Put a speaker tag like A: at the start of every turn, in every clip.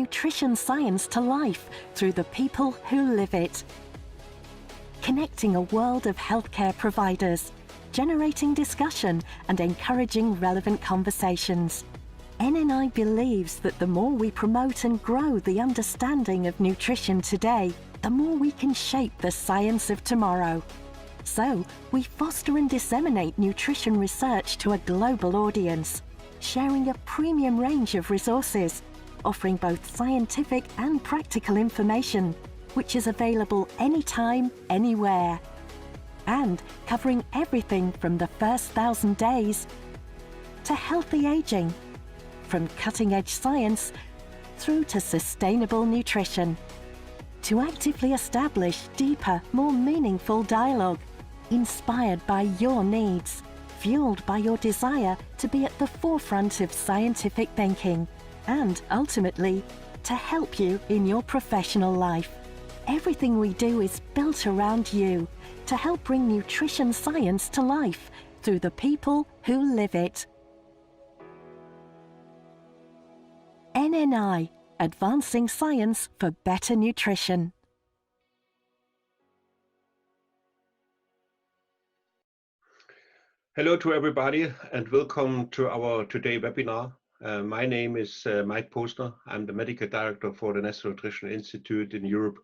A: nutrition science to life through the people who live it. Connecting a world of healthcare providers, generating discussion and encouraging relevant conversations. NNI believes that the more we promote and grow the understanding of nutrition today, the more we can shape the science of tomorrow. So, we foster and disseminate nutrition research to a global audience, sharing a premium range of resources, offering both scientific and practical information, which is available anytime, anywhere. And covering everything from the first 1,000 days to healthy aging, from cutting-edge science through to sustainable nutrition, to actively establish deeper, more meaningful dialogue, inspired by your needs, fueled by your desire to be at the forefront of scientific thinking, and ultimately, to help you in your professional life. Everything we do is built around you to help bring nutrition science to life through the people who live it. NNI, advancing science for better nutrition.
B: Hello to everybody and welcome to our today webinar. My name is Mike Posner. I'm the Medical Director for the National Nutrition Institute in Europe,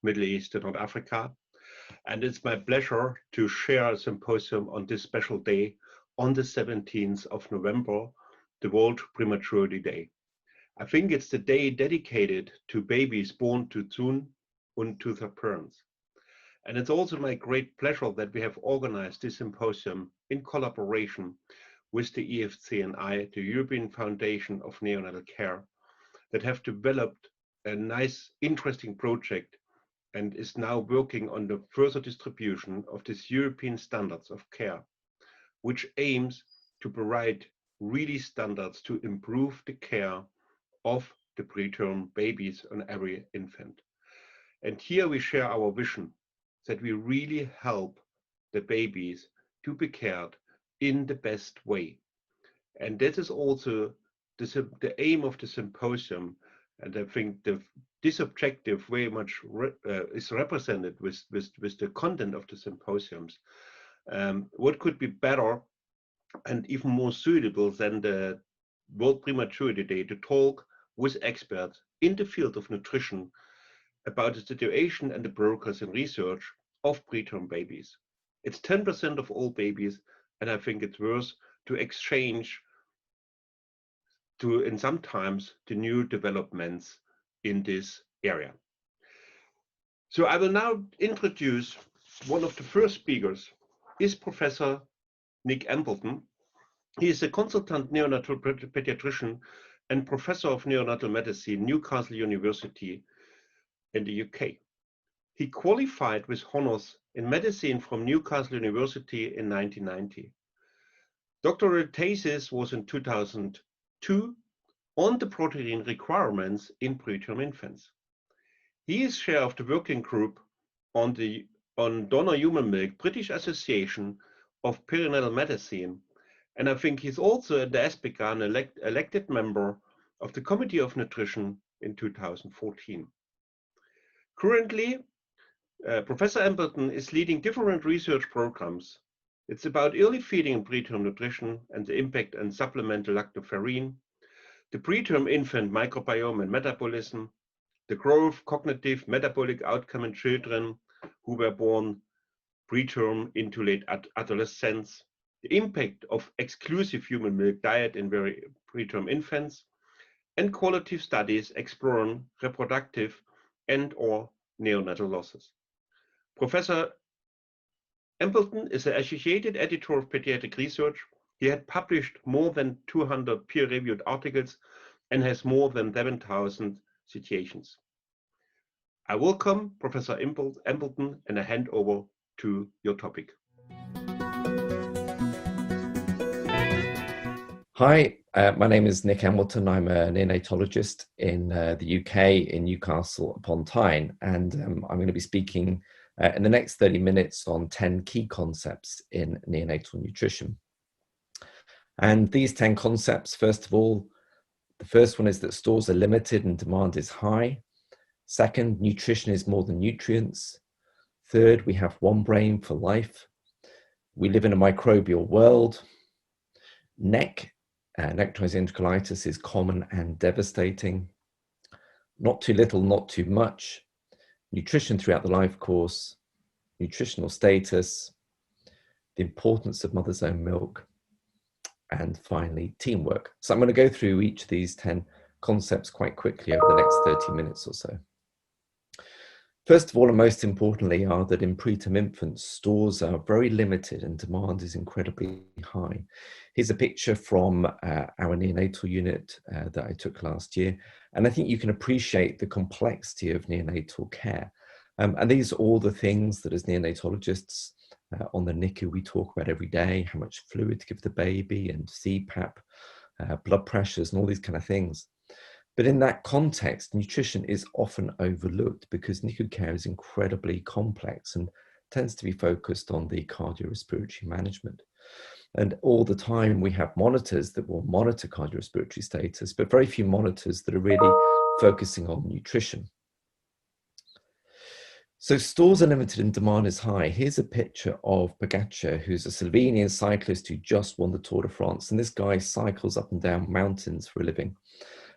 B: Middle East and North Africa. And it's my pleasure to share a symposium on this special day on the 17th of November, the World Prematurity Day. I think it's the day dedicated to babies born too soon and to their parents. And it's also my great pleasure that we have organized this symposium in collaboration with the EFCNI, the European Foundation of Neonatal Care, that have developed a nice, interesting project and is now working on the further distribution of these European standards of care, which aims to provide really standards to improve the care of the preterm babies on every infant. And here we share our vision that we really help the babies to be cared in the best way. And that is also the aim of the symposium. And I think this objective very much is represented with the content of the symposiums. What could be better and even more suitable than the World Prematurity Day to talk with experts in the field of nutrition about the situation and the progress in research of preterm babies. It's 10% of all babies, and I think it's worth to exchange and sometimes the new developments in this area. So I will now introduce one of the first speakers, is Professor Nick Ambleton. He is a consultant neonatal pediatrician and professor of neonatal medicine, Newcastle University in the UK. He qualified with honors in medicine from Newcastle University in 1990. Doctoral thesis was in 2002 on the protein requirements in preterm infants. He is chair of the working group on donor human milk, British Association of Perinatal Medicine, and I think he's also the ESPICAN elected member of the Committee of Nutrition in 2014. Currently, Professor Ambleton is leading different research programs. It's about early feeding and preterm nutrition and the impact on supplemental lactoferrin, the preterm infant microbiome and metabolism, the growth, cognitive, metabolic outcome in children who were born preterm into late adolescence, the impact of exclusive human milk diet in very preterm infants, and qualitative studies exploring reproductive and/or neonatal losses. Professor Ambleton is the associated editor of pediatric research. He had published more than 200 peer-reviewed articles and has more than 7,000 citations. I welcome Professor Ambleton and I hand over to your topic.
C: Hi, my name is Nick Ambleton. I'm a neonatologist in the UK in Newcastle upon Tyne, and I'm going to be speaking in the next 30 minutes on 10 key concepts in neonatal nutrition. And these 10 concepts, first of all, The first one is that stores are limited and demand is high. Second, nutrition is more than nutrients. Third, we have one brain for life. We live in a microbial world. Necrotizing enterocolitis is common and devastating. Not too little, not too much. Nutrition throughout the life course. Nutritional status. The importance of mother's own milk. And finally, teamwork. So I'm going to go through each of these 10 concepts quite quickly over the next 30 minutes or so. First of all, and most importantly, are that in preterm infants, stores are very limited and demand is incredibly high. Here's a picture from our neonatal unit that I took last year. And I think you can appreciate the complexity of neonatal care. And these are all the things that as neonatologists on the NICU we talk about every day, how much fluid to give the baby and CPAP, blood pressures and all these kind of things. But in that context, nutrition is often overlooked because NICU care is incredibly complex and tends to be focused on the cardiorespiratory management. And all the time we have monitors that will monitor cardiorespiratory status, but very few monitors that are really focusing on nutrition. So stores are limited and demand is high. Here's a picture of Pogacar, who's a Slovenian cyclist who just won the Tour de France. And this guy cycles up and down mountains for a living.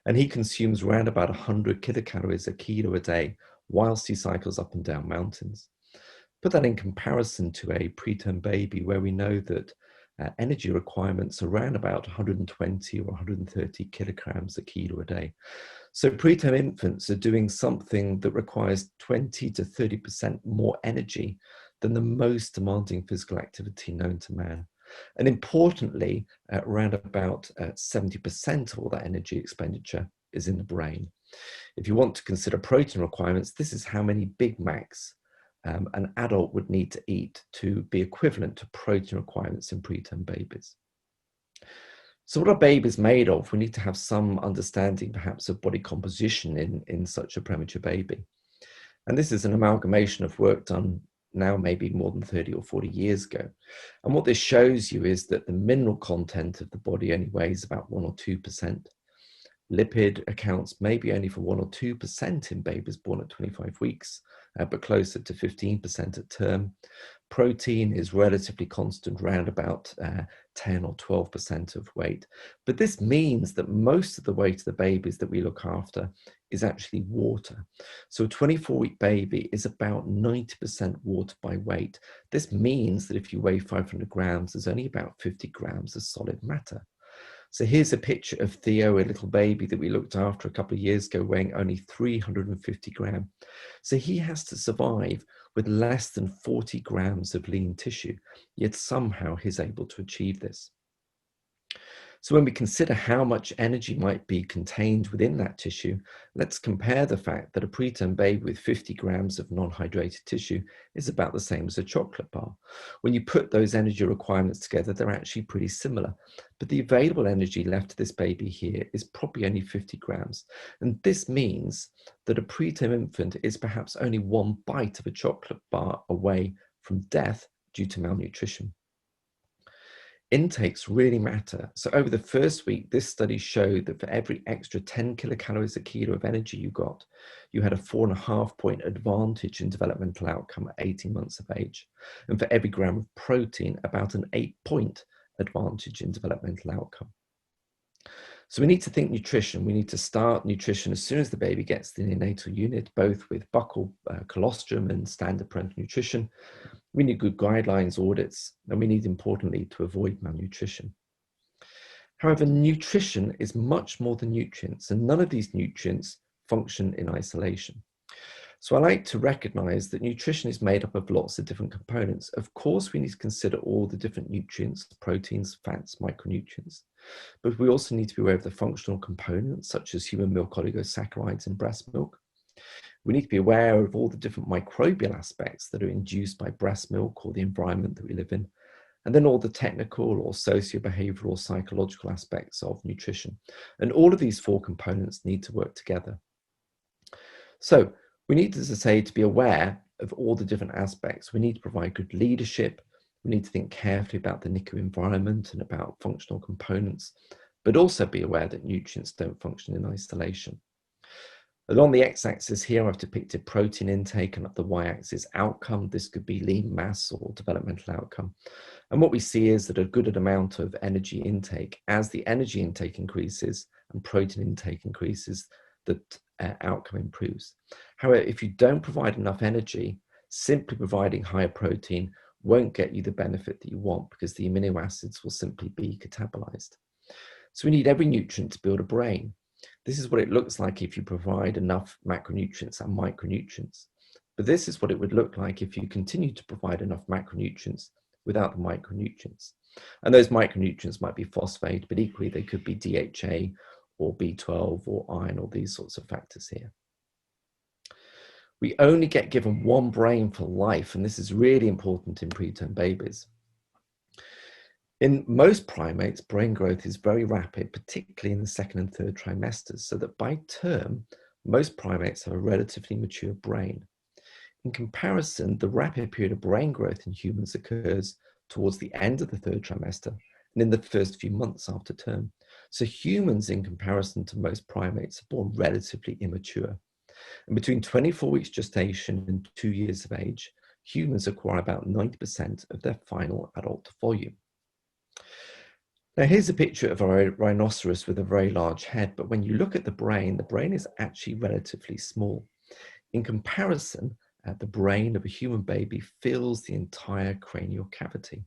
C: And he consumes around about 100 kilocalories a kilo a day whilst he cycles up and down mountains. Put that in comparison to a preterm baby where we know that energy requirements are around about 120 or 130 kilograms a kilo a day. So preterm infants are doing something that requires 20 to 30% more energy than the most demanding physical activity known to man. And importantly, around about 70% of all that energy expenditure is in the brain. If you want to consider protein requirements, this is how many Big Macs an adult would need to eat to be equivalent to protein requirements in preterm babies. So what are babies made of? We need to have some understanding perhaps of body composition in such a premature baby. And this is an amalgamation of work done now maybe more than 30 or 40 years ago. And what this shows you is that the mineral content of the body only weighs about 1 or 2%. Lipid accounts maybe only for 1 or 2% in babies born at 25 weeks, but closer to 15% at term. Protein is relatively constant, around about 10 or 12% of weight. But this means that most of the weight of the babies that we look after is actually water. So a 24-week baby is about 90% water by weight. This means that if you weigh 500 grams, there's only about 50 grams of solid matter. So here's a picture of Theo, a little baby that we looked after a couple of years ago, weighing only 350 grams. So he has to survive with less than 40 grams of lean tissue, yet somehow he's able to achieve this. So when we consider how much energy might be contained within that tissue, let's compare the fact that a preterm baby with 50 grams of non-hydrated tissue is about the same as a chocolate bar. When you put those energy requirements together, they're actually pretty similar. But the available energy left to this baby here is probably only 50 grams. And this means that a preterm infant is perhaps only one bite of a chocolate bar away from death due to malnutrition. Intakes really matter. So over the first week, this study showed that for every extra 10 kilocalories a kilo of energy you got, you had a 4.5 point advantage in developmental outcome at 18 months of age. And for every gram of protein, about an 8 point advantage in developmental outcome. So we need to think nutrition. We need to start nutrition as soon as the baby gets to the neonatal unit, both with buccal, colostrum and standard parental nutrition. We need good guidelines, audits, and we need, importantly, to avoid malnutrition. However, nutrition is much more than nutrients, and none of these nutrients function in isolation. So I like to recognize that nutrition is made up of lots of different components. Of course, we need to consider all the different nutrients, proteins, fats, micronutrients, but we also need to be aware of the functional components, such as human milk oligosaccharides in breast milk. We need to be aware of all the different microbial aspects that are induced by breast milk or the environment that we live in, and then all the technical or socio-behavioral or psychological aspects of nutrition. And all of these 4 components need to work together. So we need, as I say, to be aware of all the different aspects. We need to provide good leadership. We need to think carefully about the NICU environment and about functional components. but also be aware that nutrients don't function in isolation. Along the x-axis here, I've depicted protein intake, and up the y-axis outcome. This could be lean mass or developmental outcome. And what we see is that a good amount of energy intake, as the energy intake increases and protein intake increases, that outcome improves. However, if you don't provide enough energy, simply providing higher protein won't get you the benefit that you want, because the amino acids will simply be catabolized. So we need every nutrient to build a brain. This is what it looks like if you provide enough macronutrients and micronutrients. But this is what it would look like if you continue to provide enough macronutrients without the micronutrients. And those micronutrients might be phosphate, but equally they could be DHA or B12 or iron or these sorts of factors here. We only get given one brain for life, and this is really important in preterm babies. In most primates, brain growth is very rapid, particularly in the second and third trimesters, so that by term, most primates have a relatively mature brain. In comparison, the rapid period of brain growth in humans occurs towards the end of the third trimester and in the first few months after term. So humans, in comparison to most primates, are born relatively immature. And between 24 weeks gestation and 2 years of age, humans acquire about 90% of their final adult volume. Now here's a picture of a rhinoceros with a very large head, but when you look at the brain is actually relatively small. In comparison, the brain of a human baby fills the entire cranial cavity.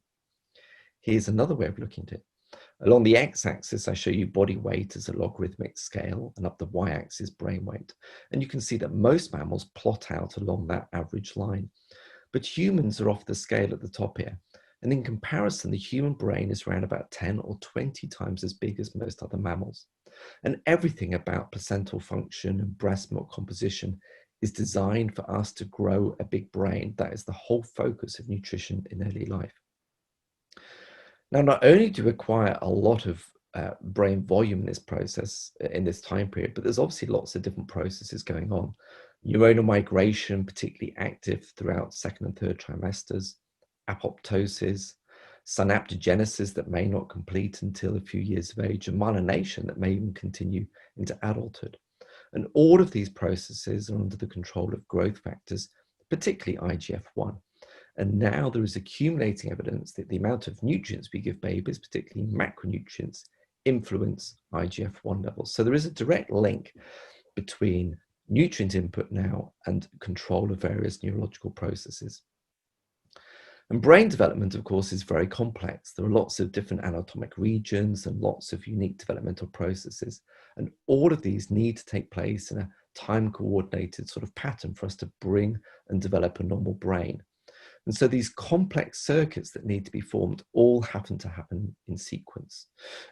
C: Here's another way of looking at it. Along the x-axis, I show you body weight as a logarithmic scale, and up the y-axis, brain weight. And you can see that most mammals plot out along that average line. But humans are off the scale at the top here. And in comparison, the human brain is around about 10 or 20 times as big as most other mammals. And everything about placental function and breast milk composition is designed for us to grow a big brain. That is the whole focus of nutrition in early life. Now, not only do we acquire a lot of brain volume in this process, in this time period, but there's obviously lots of different processes going on. Neuronal migration, particularly active throughout second and third trimesters, apoptosis, synaptogenesis that may not complete until a few years of age, and myelination that may even continue into adulthood. And all of these processes are under the control of growth factors, particularly IGF-1. And now there is accumulating evidence that the amount of nutrients we give babies, particularly macronutrients, influence IGF-1 levels. So there is a direct link between nutrient input now and control of various neurological processes. And brain development, of course, is very complex. There are lots of different anatomic regions and lots of unique developmental processes. And all of these need to take place in a time-coordinated sort of pattern for us to bring and develop a normal brain. And so these complex circuits that need to be formed all happen to happen in sequence.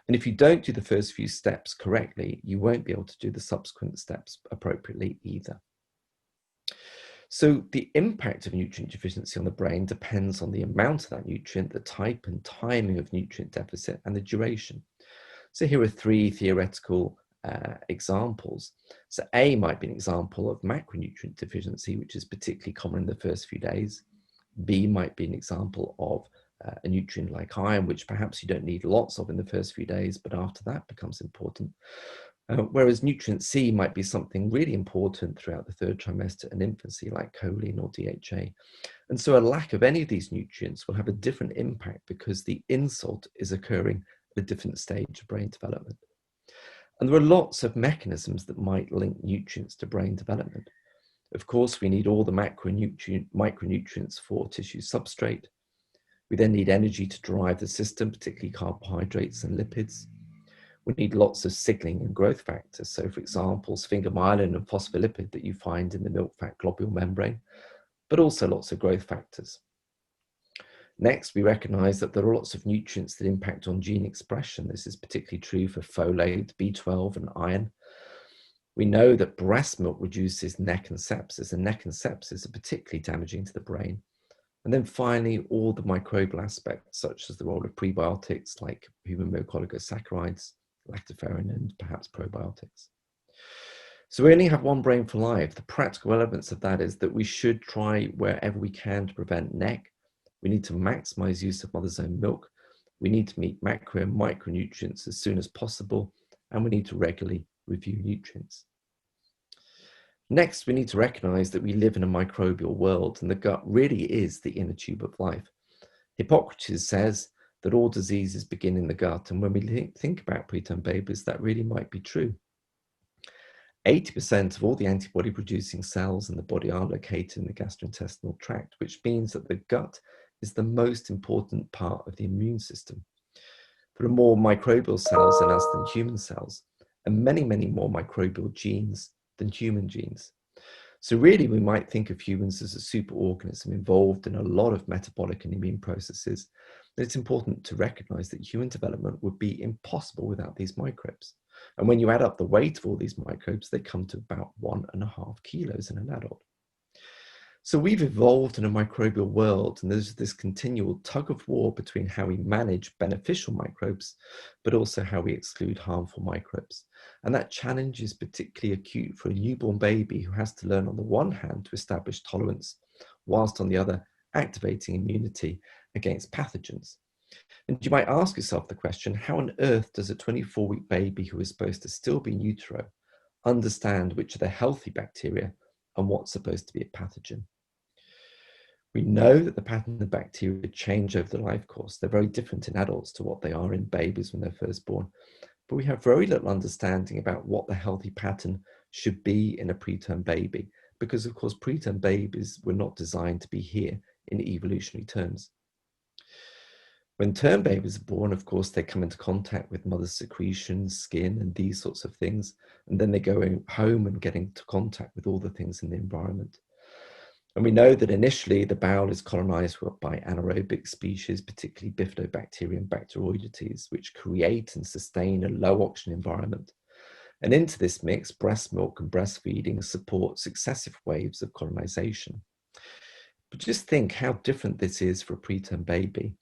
C: And if you don't do the first few steps correctly, you won't be able to do the subsequent steps appropriately either. So the impact of nutrient deficiency on the brain depends on the amount of that nutrient, the type and timing of nutrient deficit, and the duration. So here are three theoretical examples. So A might be an example of macronutrient deficiency, which is particularly common in the first few days. B might be an example of a nutrient like iron, which perhaps you don't need lots of in the first few days, but after that becomes important. Whereas nutrient C might be something really important throughout the third trimester and infancy, like choline or DHA. And so a lack of any of these nutrients will have a different impact because the insult is occurring at a different stage of brain development. And there are lots of mechanisms that might link nutrients to brain development. Of course, we need all the micronutrients for tissue substrate. We then need energy to drive the system, particularly carbohydrates and lipids. We need lots of signaling and growth factors. So, for example, sphingomyelin and phospholipid that you find in the milk fat globule membrane, but also lots of growth factors. Next, we recognize that there are lots of nutrients that impact on gene expression. This is particularly true for folate, B12, and iron. We know that breast milk reduces neck and sepsis, and neck and sepsis are particularly damaging to the brain. And then finally, all the microbial aspects, such as the role of prebiotics like human milk oligosaccharides, lactoferrin, and perhaps probiotics. So we only have one brain for life. The practical elements of that is that we should try wherever we can to prevent neck. We need to maximize use of mother's own milk. We need to meet macro and micronutrients as soon as possible, and we need to regularly review nutrients. Next, we need to recognize that we live in a microbial world, and the gut really is the inner tube of life. Hippocrates says that all diseases begin in the gut, and when we think about preterm babies, that really might be true. 80% of all the antibody-producing cells in the body are located in the gastrointestinal tract, which means that the gut is the most important part of the immune system. There are more microbial cells in us than human cells, and many, many more microbial genes than human genes. So really, we might think of humans as a superorganism involved in a lot of metabolic and immune processes. And it's important to recognize that human development would be impossible without these microbes. And when you add up the weight of all these microbes, they come to about 1.5 kilos in an adult. So we've evolved in a microbial world, and there's this continual tug of war between how we manage beneficial microbes, but also how we exclude harmful microbes. And that challenge is particularly acute for a newborn baby who has to learn on the one hand to establish tolerance, whilst on the other activating immunity against pathogens. And you might ask yourself the question, how on earth does a 24-week baby who is supposed to still be in utero understand which are the healthy bacteria and what's supposed to be a pathogen? We know that the pattern of bacteria change over the life course. They're very different in adults to what they are in babies when they're first born. But we have very little understanding about what the healthy pattern should be in a preterm baby, because of course preterm babies were not designed to be here in evolutionary terms. When term babies are born, of course, they come into contact with mother's secretions, skin, and these sorts of things. And then they go home and get into contact with all the things in the environment. And we know that initially the bowel is colonized by anaerobic species, particularly bifidobacteria and bacteroidetes, which create and sustain a low oxygen environment. And into this mix, breast milk and breastfeeding support successive waves of colonization. But just think how different this is for a preterm baby.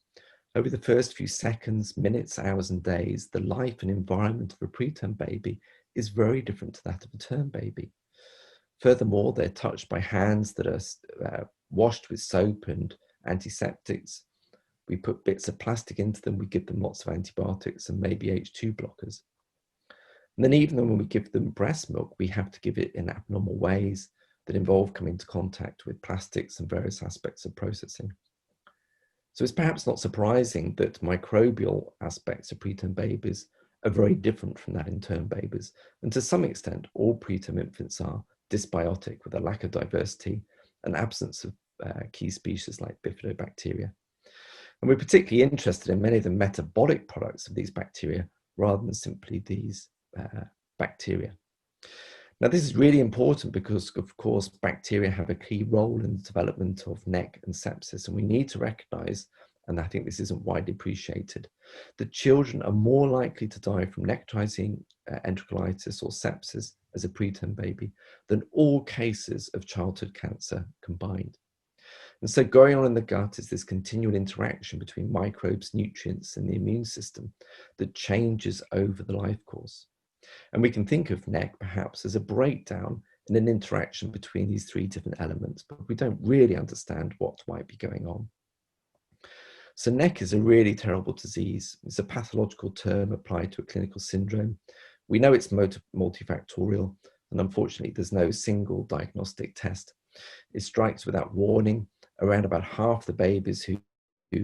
C: Over the first few seconds, minutes, hours, and days, the life and environment of a preterm baby is very different to that of a term baby. Furthermore, they're touched by hands that are washed with soap and antiseptics. We put bits of plastic into them, we give them lots of antibiotics and maybe H2 blockers. And then even when we give them breast milk, we have to give it in abnormal ways that involve coming into contact with plastics and various aspects of processing. So it's perhaps not surprising that microbial aspects of preterm babies are very different from that in term babies. And to some extent, all preterm infants are dysbiotic with a lack of diversity and absence of key species like bifidobacteria. And we're particularly interested in many of the metabolic products of these bacteria rather than simply these bacteria. Now, this is really important because, of course, bacteria have a key role in the development of NEC and sepsis, and we need to recognize, and I think this isn't widely appreciated, that children are more likely to die from necrotizing enterocolitis or sepsis as a preterm baby than all cases of childhood cancer combined. And so going on in the gut is this continual interaction between microbes, nutrients, and the immune system that changes over the life course. And we can think of NEC perhaps as a breakdown in an interaction between these three different elements, but we don't really understand what might be going on. So NEC is a really terrible disease. It's a pathological term applied to a clinical syndrome. We know it's multifactorial, and unfortunately there's no single diagnostic test. It strikes without warning. Around about half the babies who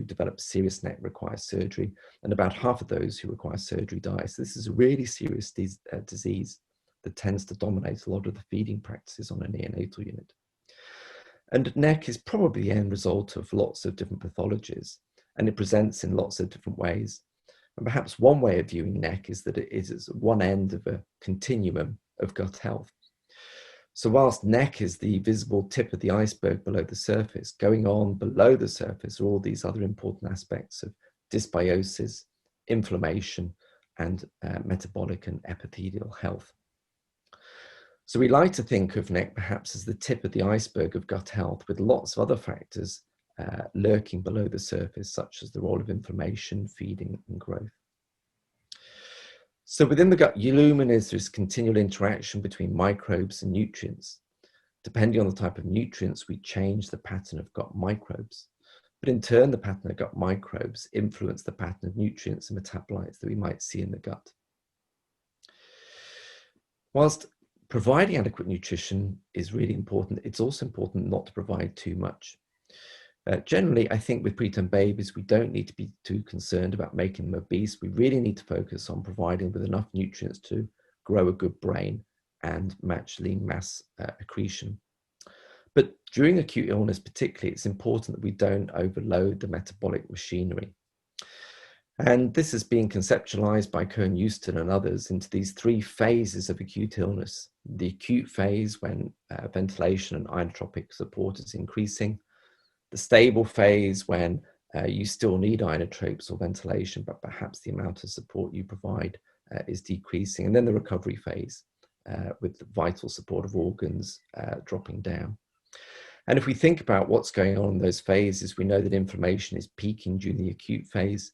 C: develop serious NEC require surgery, and about half of those who require surgery die. So this is a really serious disease that tends to dominate a lot of the feeding practices on a neonatal unit. And NEC is probably the end result of lots of different pathologies, and it presents in lots of different ways. And perhaps one way of viewing NEC is that it is one end of a continuum of gut health. So whilst NEC is the visible tip of the iceberg below the surface, going on below the surface are all these other important aspects of dysbiosis, inflammation, and metabolic and epithelial health. So we like to think of NEC perhaps as the tip of the iceberg of gut health, with lots of other factors lurking below the surface, such as the role of inflammation, feeding, and growth. So within the gut lumen is this continual interaction between microbes and nutrients. Depending on the type of nutrients, we change the pattern of gut microbes. But in turn, the pattern of gut microbes influence the pattern of nutrients and metabolites that we might see in the gut. Whilst providing adequate nutrition is really important, it's also important not to provide too much. Generally, I think with preterm babies, we don't need to be too concerned about making them obese. We really need to focus on providing with enough nutrients to grow a good brain and match lean mass accretion. But during acute illness particularly, it's important that we don't overload the metabolic machinery. And this has been conceptualized by Cohen Houston and others into these 3 phases of acute illness. The acute phase, when ventilation and inotropic support is increasing. The stable phase, when you still need inotropes or ventilation, but perhaps the amount of support you provide is decreasing. And then the recovery phase, with the vital support of organs dropping down. And if we think about what's going on in those phases, we know that inflammation is peaking during the acute phase,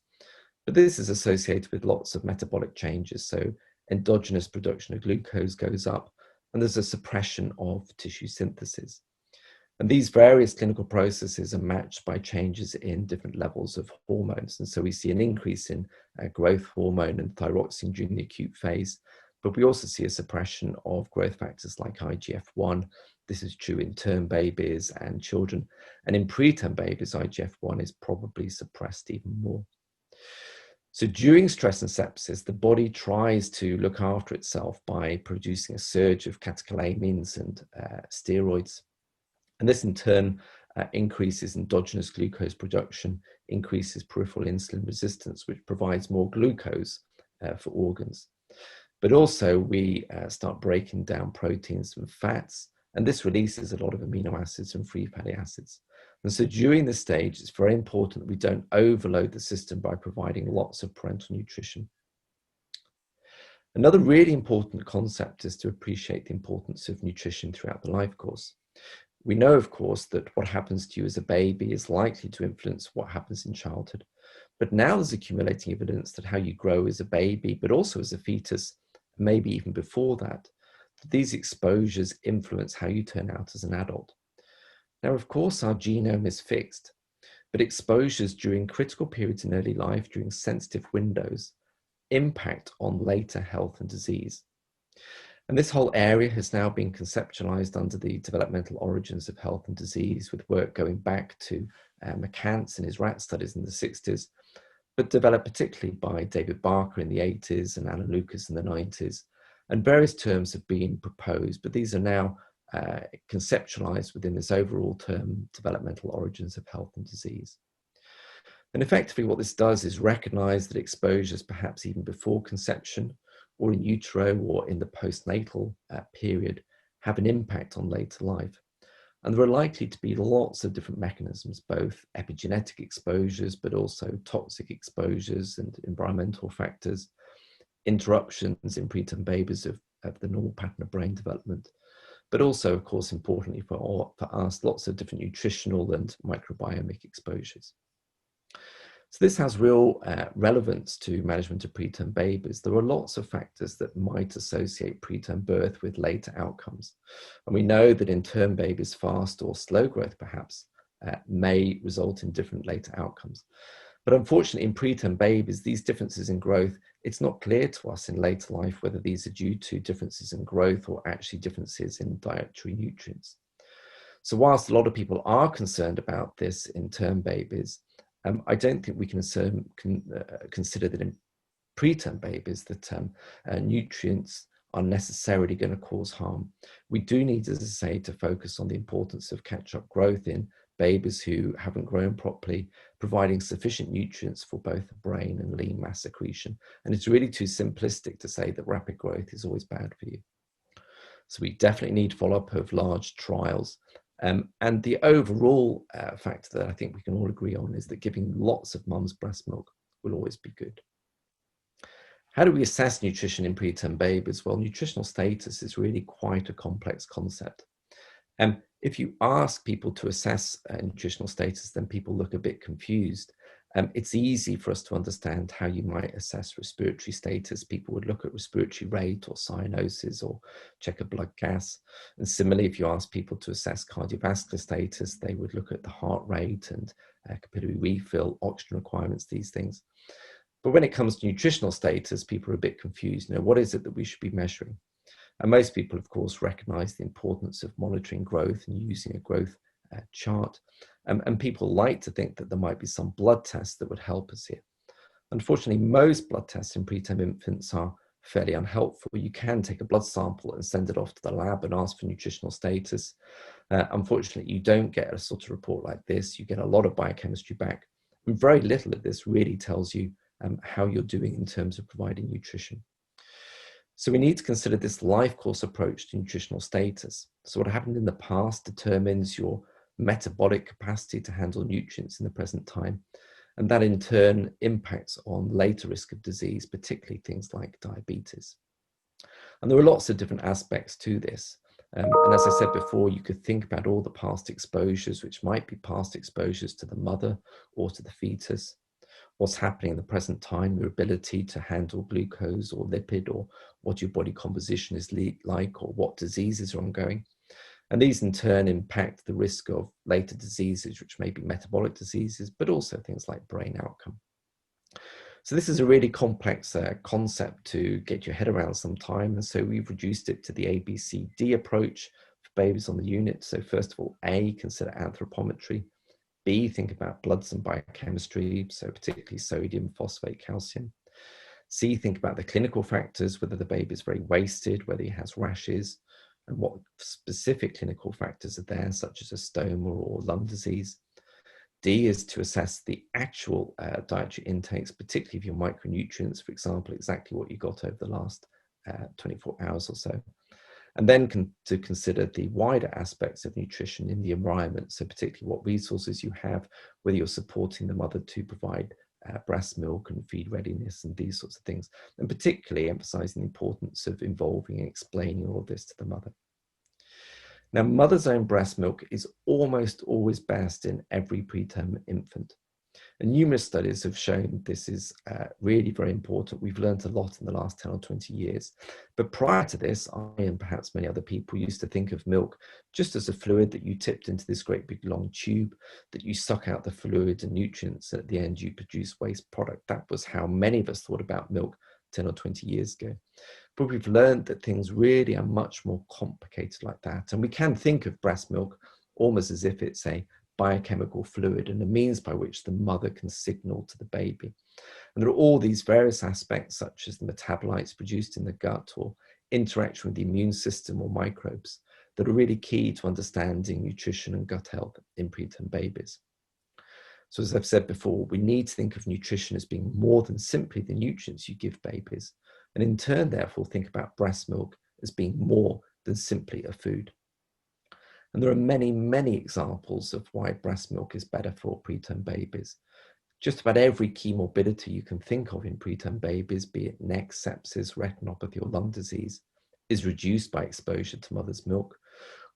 C: but this is associated with lots of metabolic changes. So endogenous production of glucose goes up, and there's a suppression of tissue synthesis. And these various clinical processes are matched by changes in different levels of hormones. And so we see an increase in growth hormone and thyroxine during the acute phase, but we also see a suppression of growth factors like IGF-1. This is true in term babies and children. And in preterm babies, IGF-1 is probably suppressed even more. So during stress and sepsis, the body tries to look after itself by producing a surge of catecholamines and steroids. And this in turn increases endogenous glucose production, increases peripheral insulin resistance, which provides more glucose for organs. But also we start breaking down proteins and fats, and this releases a lot of amino acids and free fatty acids. And so during this stage, it's very important that we don't overload the system by providing lots of parental nutrition. Another really important concept is to appreciate the importance of nutrition throughout the life course. We know, of course, that what happens to you as a baby is likely to influence what happens in childhood. But now there's accumulating evidence that how you grow as a baby, but also as a fetus, maybe even before that, these exposures influence how you turn out as an adult. Now, of course, our genome is fixed, but exposures during critical periods in early life, during sensitive windows, impact on later health and disease. And this whole area has now been conceptualized under the developmental origins of health and disease, with work going back to McCants and his rat studies in the 60s, but developed particularly by David Barker in the 80s and Alan Lucas in the 90s. And various terms have been proposed, but these are now conceptualized within this overall term, developmental origins of health and disease. And effectively what this does is recognize that exposures perhaps even before conception or in utero or in the postnatal period have an impact on later life. And there are likely to be lots of different mechanisms, both epigenetic exposures, but also toxic exposures and environmental factors, interruptions in preterm babies of the normal pattern of brain development, but also, of course, importantly for us, lots of different nutritional and microbiomic exposures. So this has real relevance to management of preterm babies. There are lots of factors that might associate preterm birth with later outcomes. And we know that in term babies, fast or slow growth perhaps may result in different later outcomes. But unfortunately, in preterm babies, these differences in growth, it's not clear to us in later life whether these are due to differences in growth or actually differences in dietary nutrients. So whilst a lot of people are concerned about this in term babies, I don't think we can consider that in preterm babies that nutrients are necessarily going to cause harm. We do need, as I say, to focus on the importance of catch-up growth in babies who haven't grown properly, providing sufficient nutrients for both the brain and lean mass accretion. And it's really too simplistic to say that rapid growth is always bad for you. So we definitely need follow-up of large trials. And the overall factor that I think we can all agree on is that giving lots of mum's breast milk will always be good. How do we assess nutrition in preterm babies? Well, nutritional status is really quite a complex concept. If you ask people to assess nutritional status, then people look a bit confused. It's easy for us to understand how you might assess respiratory status. People would look at respiratory rate or cyanosis or check a blood gas. And similarly, if you ask people to assess cardiovascular status, they would look at the heart rate and capillary refill, oxygen requirements, these things. But when it comes to nutritional status, people are a bit confused. What is it that we should be measuring? And most people, of course, recognize the importance of monitoring growth and using a growth chart. And people like to think that there might be some blood tests that would help us here. Unfortunately, most blood tests in preterm infants are fairly unhelpful. You can take a blood sample and send it off to the lab and ask for nutritional status. Unfortunately, you don't get a sort of report like this. You get a lot of biochemistry back. And very little of this really tells you how you're doing in terms of providing nutrition. So we need to consider this life course approach to nutritional status. So what happened in the past determines your metabolic capacity to handle nutrients in the present time. And that in turn impacts on later risk of disease, particularly things like diabetes. And there are lots of different aspects to this. And as I said before, you could think about all the past exposures, which might be past exposures to the mother or to the fetus. What's happening in the present time, your ability to handle glucose or lipid, or what your body composition is like, or what diseases are ongoing. And these in turn impact the risk of later diseases, which may be metabolic diseases, but also things like brain outcome. So this is a really complex concept to get your head around sometime. And so we've reduced it to the ABCD approach for babies on the unit. So first of all, A, consider anthropometry. B, think about bloods and biochemistry, so particularly sodium, phosphate, calcium. C, think about the clinical factors, whether the baby is very wasted, whether he has rashes, and what specific clinical factors are there, such as a stoma or lung disease. D is to assess the actual dietary intakes, particularly if your micronutrients, for example, exactly what you got over the last 24 hours or so. And then to consider the wider aspects of nutrition in the environment, so particularly what resources you have, whether you're supporting the mother to provide breast milk and feed readiness and these sorts of things, and particularly emphasizing the importance of involving and explaining all of this to the mother. Now, mother's own breast milk is almost always best in every preterm infant. And numerous studies have shown this is really very important. We've learned a lot in the last 10 or 20 years. But prior to this, I and perhaps many other people used to think of milk just as a fluid that you tipped into this great big long tube, that you suck out the fluid and nutrients, and at the end you produce waste product. That was how many of us thought about milk 10 or 20 years ago. But we've learned that things really are much more complicated like that. And we can think of breast milk almost as if it's a biochemical fluid and a means by which the mother can signal to the baby. And there are all these various aspects, such as the metabolites produced in the gut or interaction with the immune system or microbes, that are really key to understanding nutrition and gut health in preterm babies. So as I've said before, we need to think of nutrition as being more than simply the nutrients you give babies, and in turn, therefore, think about breast milk as being more than simply a food. And there are many, many examples of why breast milk is better for preterm babies. Just about every key morbidity you can think of in preterm babies, be it neck, sepsis, retinopathy, or lung disease, is reduced by exposure to mother's milk.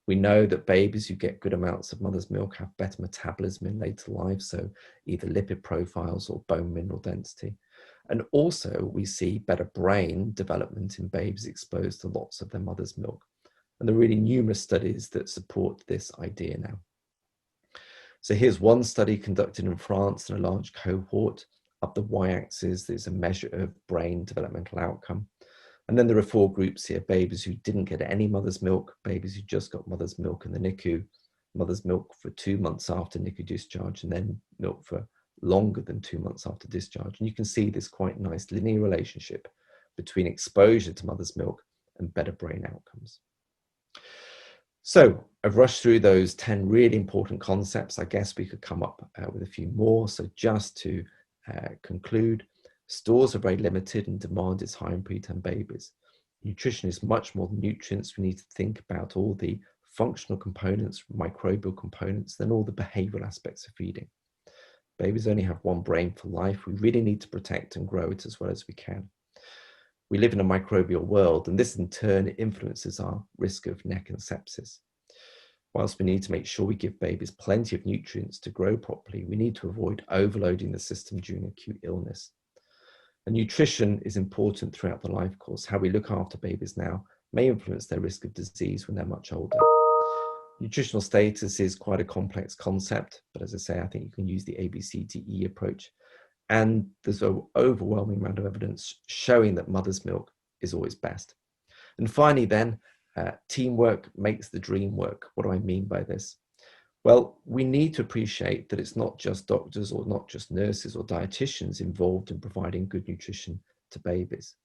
C: We know that babies who get good amounts of mother's milk have better metabolism in later life, so either lipid profiles or bone mineral density. And also we see better brain development in babies exposed to lots of their mother's milk. And there are really numerous studies that support this idea now. So here's one study conducted in France in a large cohort. Up the y-axis, there's a measure of brain developmental outcome. And then there are 4 groups here: babies who didn't get any mother's milk, babies who just got mother's milk in the NICU, mother's milk for 2 months after NICU discharge, and then milk for longer than 2 months after discharge. And you can see this quite nice linear relationship between exposure to mother's milk and better brain outcomes. So I've rushed through those 10 really important concepts. I guess we could come up with a few more. So just to conclude, stores are very limited and demand is high in preterm babies. Nutrition is much more than nutrients. We need to think about all the functional components, microbial components, then all the behavioral aspects of feeding. Babies only have one brain for life. We really need to protect and grow it as well as we can. We live in a microbial world, and this in turn influences our risk of neck and sepsis. whilst we need to make sure we give babies plenty of nutrients to grow properly, we need to avoid overloading the system during acute illness. And nutrition is important throughout the life course. How we look after babies now may influence their risk of disease when they're much older. Nutritional status is quite a complex concept, but as I say, I think you can use the ABCDE approach. And there's an overwhelming amount of evidence showing that mother's milk is always best. And finally then, teamwork makes the dream work. What do I mean by this? Well, we need to appreciate that it's not just doctors or not just nurses or dietitians involved in providing good nutrition to babies.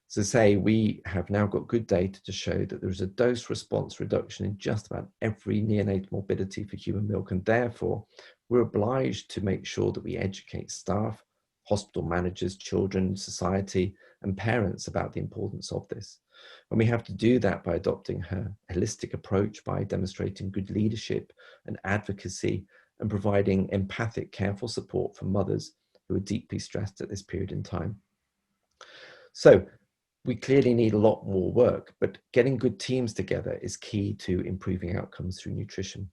C: So say we have now got good data to show that there is a dose response reduction in just about every neonatal morbidity for human milk, and therefore we're obliged to make sure that we educate staff, hospital managers, children, society, and parents about the importance of this. And we have to do that by adopting a holistic approach, by demonstrating good leadership and advocacy, and providing empathic, careful support for mothers who are deeply stressed at this period in time. So we clearly need a lot more work, but getting good teams together is key to improving outcomes through nutrition.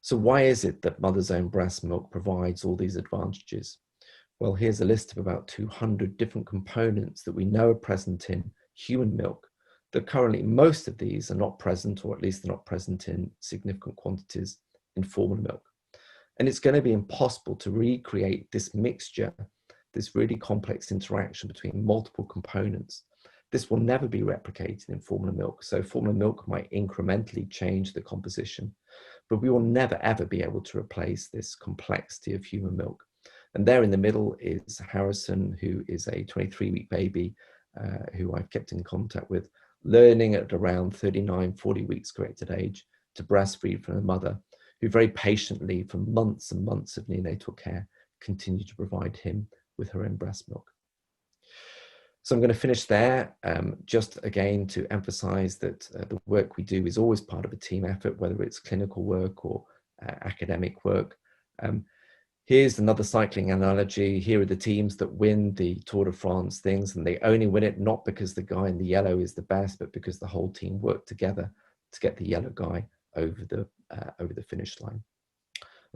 C: So why is it that mother's own breast milk provides all these advantages? Well, here's a list of about 200 different components that we know are present in human milk, that currently most of these are not present, or at least they're not present in significant quantities in formula milk. And it's going to be impossible to recreate this mixture, this really complex interaction between multiple components. This will never be replicated in formula milk. So formula milk might incrementally change the composition, but we will never ever be able to replace this complexity of human milk. And there in the middle is Harrison, who is a 23-week baby, who I've kept in contact with, learning at around 39, 40 weeks corrected age to breastfeed from a mother who very patiently, for months and months of neonatal care, continued to provide him with her own breast milk. So I'm going to finish there, just again to emphasize that the work we do is always part of a team effort, whether it's clinical work or academic work. Here's another cycling analogy. Here are the teams that win the Tour de France things, and they only win it not because the guy in the yellow is the best, but because the whole team worked together to get the yellow guy over the finish line.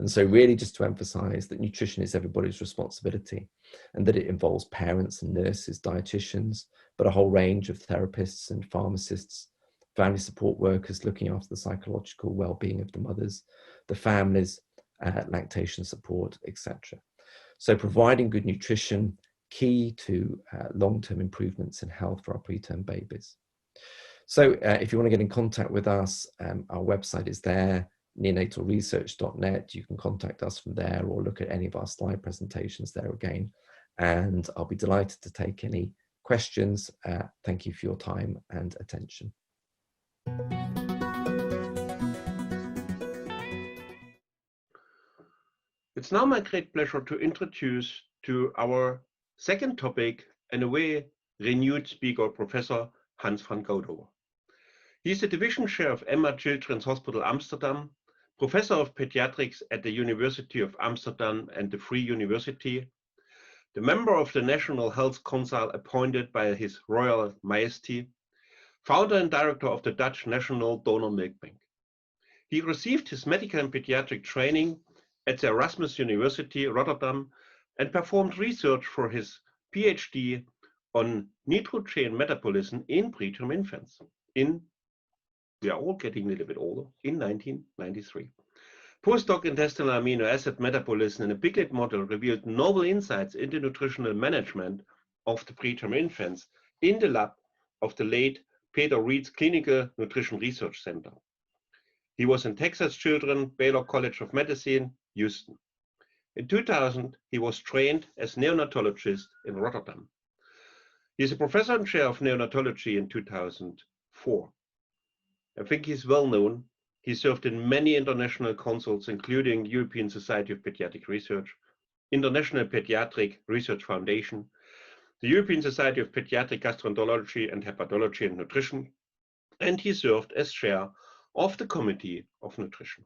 C: And so really just to emphasize that nutrition is everybody's responsibility, and that it involves parents and nurses, dietitians, but a whole range of therapists and pharmacists, family support workers looking after the psychological well-being of the mothers, the families, lactation support, etc. So providing good nutrition, key to long-term improvements in health for our preterm babies. So if you want to get in contact with us, our website is there, neonatalresearch.net. You can contact us from there or look at any of our slide presentations there again. And I'll be delighted to take any questions. Thank you for your time and attention.
B: It's now my great pleasure to introduce to our second topic and a very renewed speaker, Professor Hans van Kodo. He's the division chair of Emma Children's Hospital Amsterdam, professor of pediatrics at the University of Amsterdam and the Free University, the member of the National Health Council appointed by His Royal Majesty, founder and director of the Dutch National Donor Milk Bank. He received his medical and pediatric training at the Erasmus University, Rotterdam, and performed research for his PhD on nitrogen metabolism in preterm infants we are all getting a little bit older, in 1993. Postdoc intestinal amino acid metabolism in a piglet model revealed novel insights into nutritional management of the preterm infants in the lab of the late Peter Reed's Clinical Nutrition Research Center. He was in Texas Children, Baylor College of Medicine, Houston. In 2000, he was trained as neonatologist in Rotterdam. He is a professor and chair of neonatology in 2004. I think he's well known. He served in many international councils, including European Society of Pediatric Research, International Pediatric Research Foundation, the European Society of Pediatric Gastroenterology and Hepatology and Nutrition, and he served as chair of the Committee of Nutrition.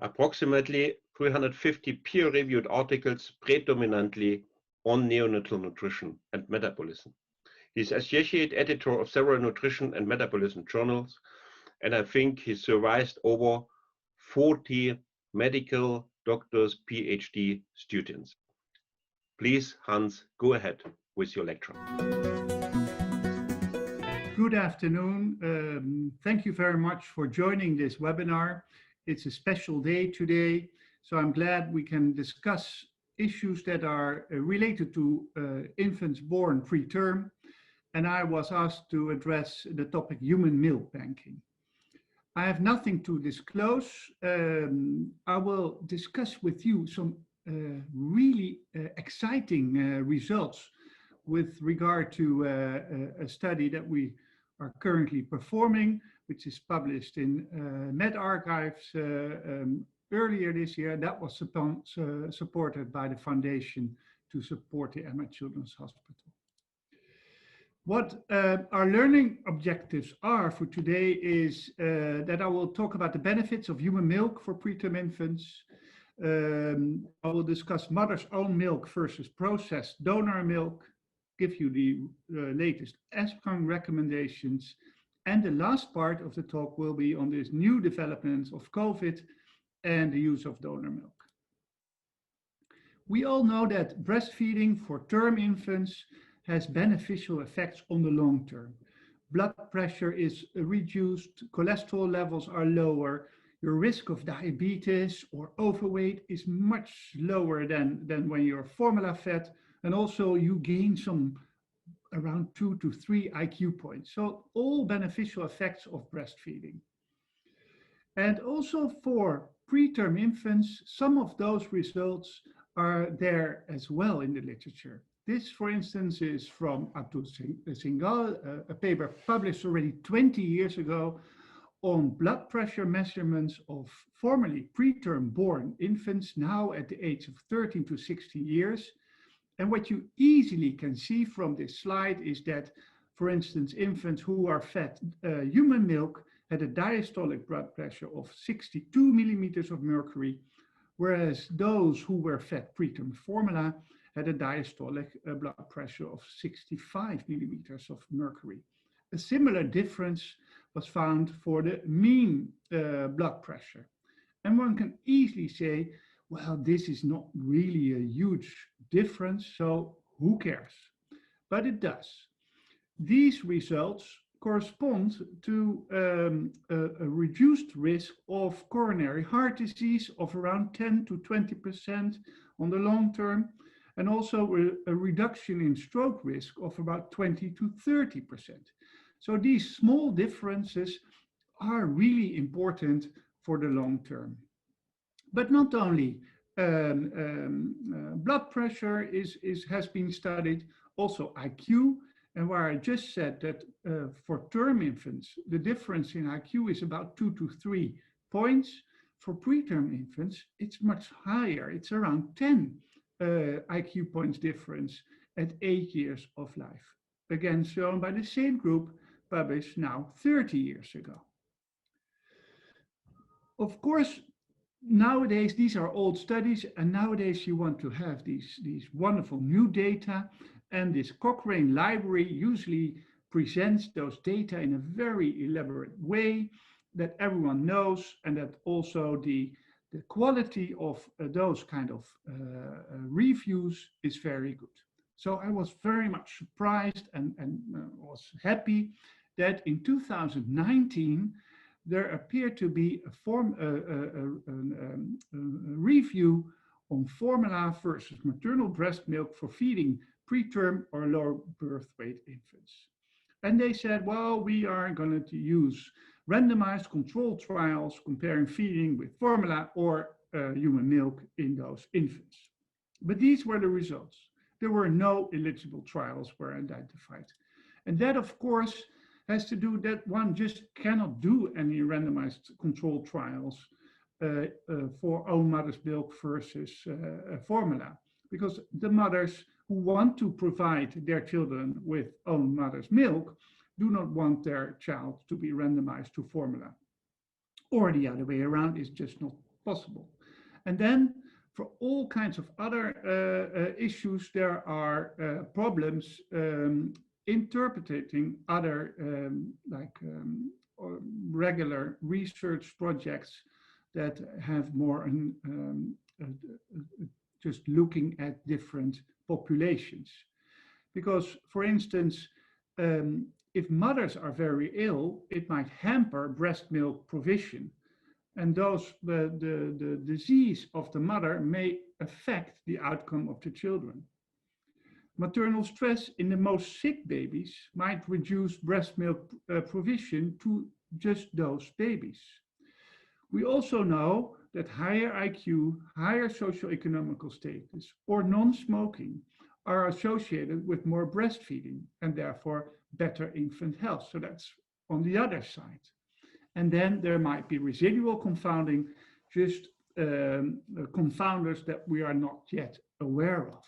B: Approximately 350 peer-reviewed articles predominantly on neonatal nutrition and metabolism. He is associate editor of several nutrition and metabolism journals And I think he supervised over 40 medical doctors, PhD students. Please, Hans, go ahead with your lecture.
D: Good afternoon. Thank you very much for joining this webinar. It's a special day today, so I'm glad we can discuss issues that are related to infants born preterm. And I was asked to address the topic human milk banking. I have nothing to disclose. I will discuss with you some really exciting results with regard to a study that we are currently performing, which is published in medRxiv earlier this year. That was supported by the Foundation to Support the Emma Children's Hospital. What our learning objectives are for today is that I will talk about the benefits of human milk for preterm infants. I will discuss mother's own milk versus processed donor milk, give you the latest ESPCAN recommendations, and the last part of the talk will be on this new developments of COVID and the use of donor milk. We all know that breastfeeding for term infants has beneficial effects on the long term. Blood pressure is reduced, cholesterol levels are lower, your risk of diabetes or overweight is much lower than when you're formula fed, and also you gain some around 2 to 3 IQ points. So all beneficial effects of breastfeeding. And also for preterm infants, some of those results are there as well in the literature. This, for instance, is from Abdul Singhal, a paper published already 20 years ago on blood pressure measurements of formerly preterm born infants, now at the age of 13 to 16 years. And what you easily can see from this slide is that, for instance, infants who are fed human milk had a diastolic blood pressure of 62 millimeters of mercury, whereas those who were fed preterm formula had a diastolic blood pressure of 65 millimeters of mercury. A similar difference was found for the mean blood pressure. And one can easily say, well, this is not really a huge difference, so who cares? But it does. These results correspond to a reduced risk of coronary heart disease of around 10 to 20% on the long term, and also a reduction in stroke risk of about 20 to 30%. So these small differences are really important for the long term. But not only blood pressure has been studied, also IQ, and where I just said that for term infants, the difference in IQ is about 2 to 3 points. For preterm infants, it's much higher. It's around 10 IQ points difference at 8 years of life. Again, shown by the same group, published now 30 years ago. Of course, nowadays, these are old studies, and nowadays you want to have these wonderful new data, and this Cochrane library usually presents those data in a very elaborate way that everyone knows, and that also the quality of those kind of reviews is very good. So I was very much surprised and was happy that in 2019, there appeared to be a review on formula versus maternal breast milk for feeding preterm or low birth weight infants. And they said, well, we are going to use randomized controlled trials comparing feeding with formula or human milk in those infants. But these were the results. There were no eligible trials were identified. And that, of course, has to do that one just cannot do any randomized controlled trials for own mother's milk versus formula, because the mothers who want to provide their children with own mother's milk do not want their child to be randomized to formula, or the other way around is just not possible. And then for all kinds of other issues, there are problems interpreting other or regular research projects that have more just looking at different populations. Because, for instance, if mothers are very ill, it might hamper breast milk provision. And the disease of the mother may affect the outcome of the children. Maternal stress in the most sick babies might reduce breast milk provision to just those babies. We also know that higher IQ, higher socioeconomical status, or non-smoking are associated with more breastfeeding and therefore better infant health. So that's on the other side. And then there might be residual confounding, just confounders that we are not yet aware of.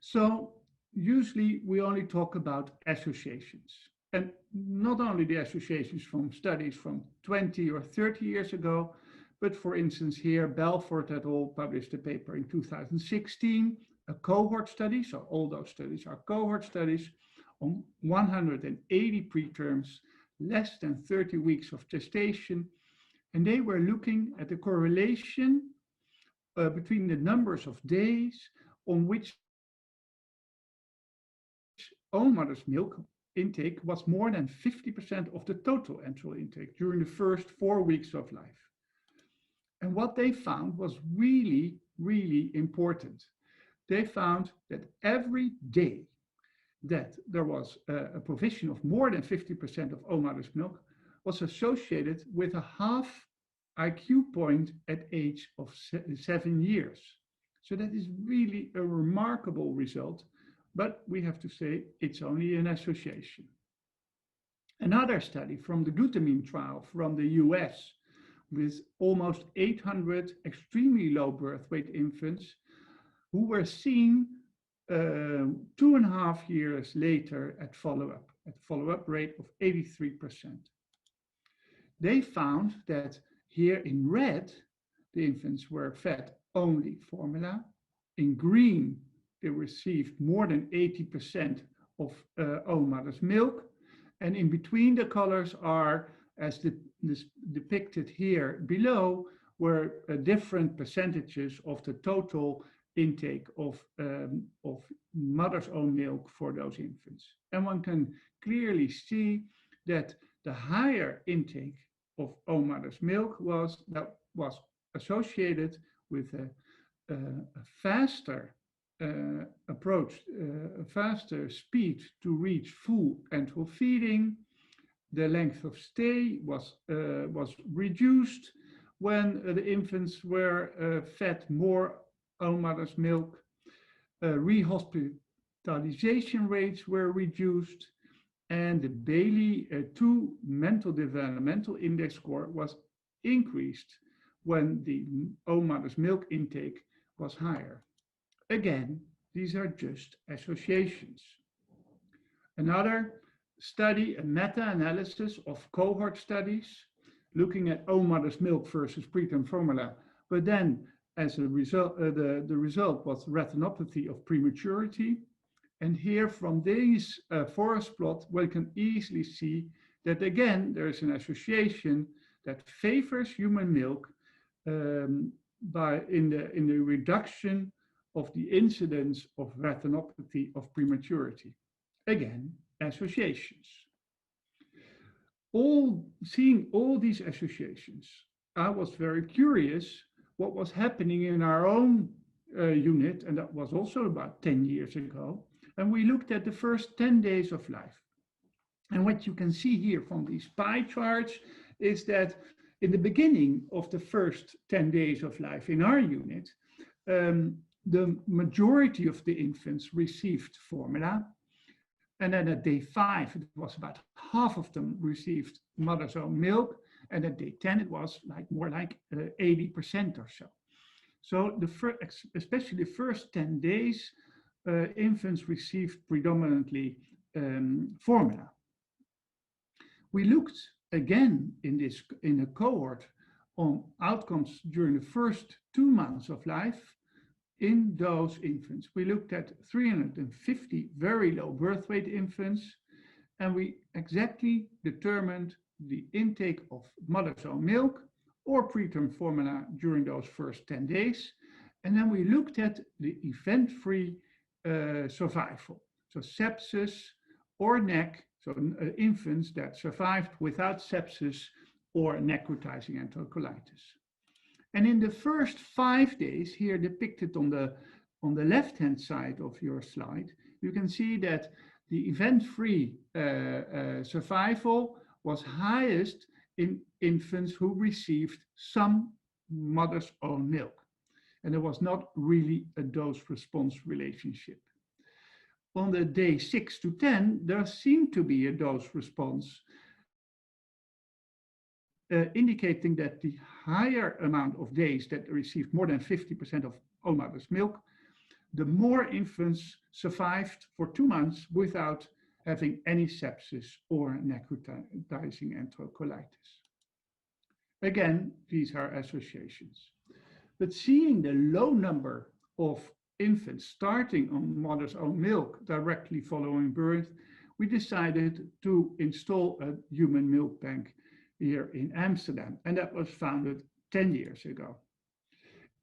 D: So usually we only talk about associations. And not only the associations from studies from 20 or 30 years ago, but for instance here, Belfort et al. Published a paper in 2016, a cohort study, so all those studies are cohort studies, on 180 preterms, less than 30 weeks of gestation, and they were looking at the correlation between the numbers of days on which own mother's milk intake was more than 50% of the total enteral intake during the first 4 weeks of life. And what they found was really, really important. They found that every day that there was a provision of more than 50% of own mother's milk was associated with a half IQ point at age of 7 years. So that is really a remarkable result, but we have to say it's only an association. Another study from the glutamine trial from the US with almost 800 extremely low birth weight infants who were seen 2.5 years later at follow-up rate of 83%. They found that here in red, the infants were fed only formula. In green, they received more than 80% of own mother's milk. And in between the colors are, as depicted here below, were different percentages of the total intake of mother's own milk for those infants. And one can clearly see that the higher intake of own mother's milk was associated with a faster approach, a faster speed to reach full enteral feeding. The length of stay was reduced when the infants were fed more own mother's milk. Rehospitalization rates were reduced, and the Bailey 2 mental developmental index score was increased when the own mother's milk intake was higher. Again, these are just associations. Another study, a meta-analysis of cohort studies looking at own mother's milk versus preterm formula, but then as a result, the result was retinopathy of prematurity. And here from this forest plot, one can easily see that again, there is an association that favors human milk in the reduction of the incidence of retinopathy of prematurity. Again, associations. Seeing all these associations, I was very curious what was happening in our own unit, and that was also about 10 years ago. And we looked at the first 10 days of life. And what you can see here from these pie charts is that in the beginning of the first 10 days of life in our unit, the majority of the infants received formula. And then at day 5, it was about half of them received mother's own milk. And at day 10, it was more like 80% or so. So especially the first 10 days, infants received predominantly formula. We looked again in a cohort on outcomes during the first 2 months of life, in those infants. We looked at 350 very low birth weight infants, and we exactly determined the intake of mother's own milk or preterm formula during those first 10 days. And then we looked at the event-free survival. So sepsis or NEC, so infants that survived without sepsis or necrotizing enterocolitis. And in the first 5 days, here depicted on the left-hand side of your slide, you can see that the event-free survival was highest in infants who received some mother's own milk. And there was not really a dose-response relationship. On the day 6 to 10, there seemed to be a dose response, indicating that the higher amount of days that received more than 50% of own mother's milk, the more infants survived for 2 months without having any sepsis or necrotizing enterocolitis. Again, these are associations. But seeing the low number of infants starting on mother's own milk directly following birth, we decided to install a human milk bank here in Amsterdam, and that was founded 10 years ago.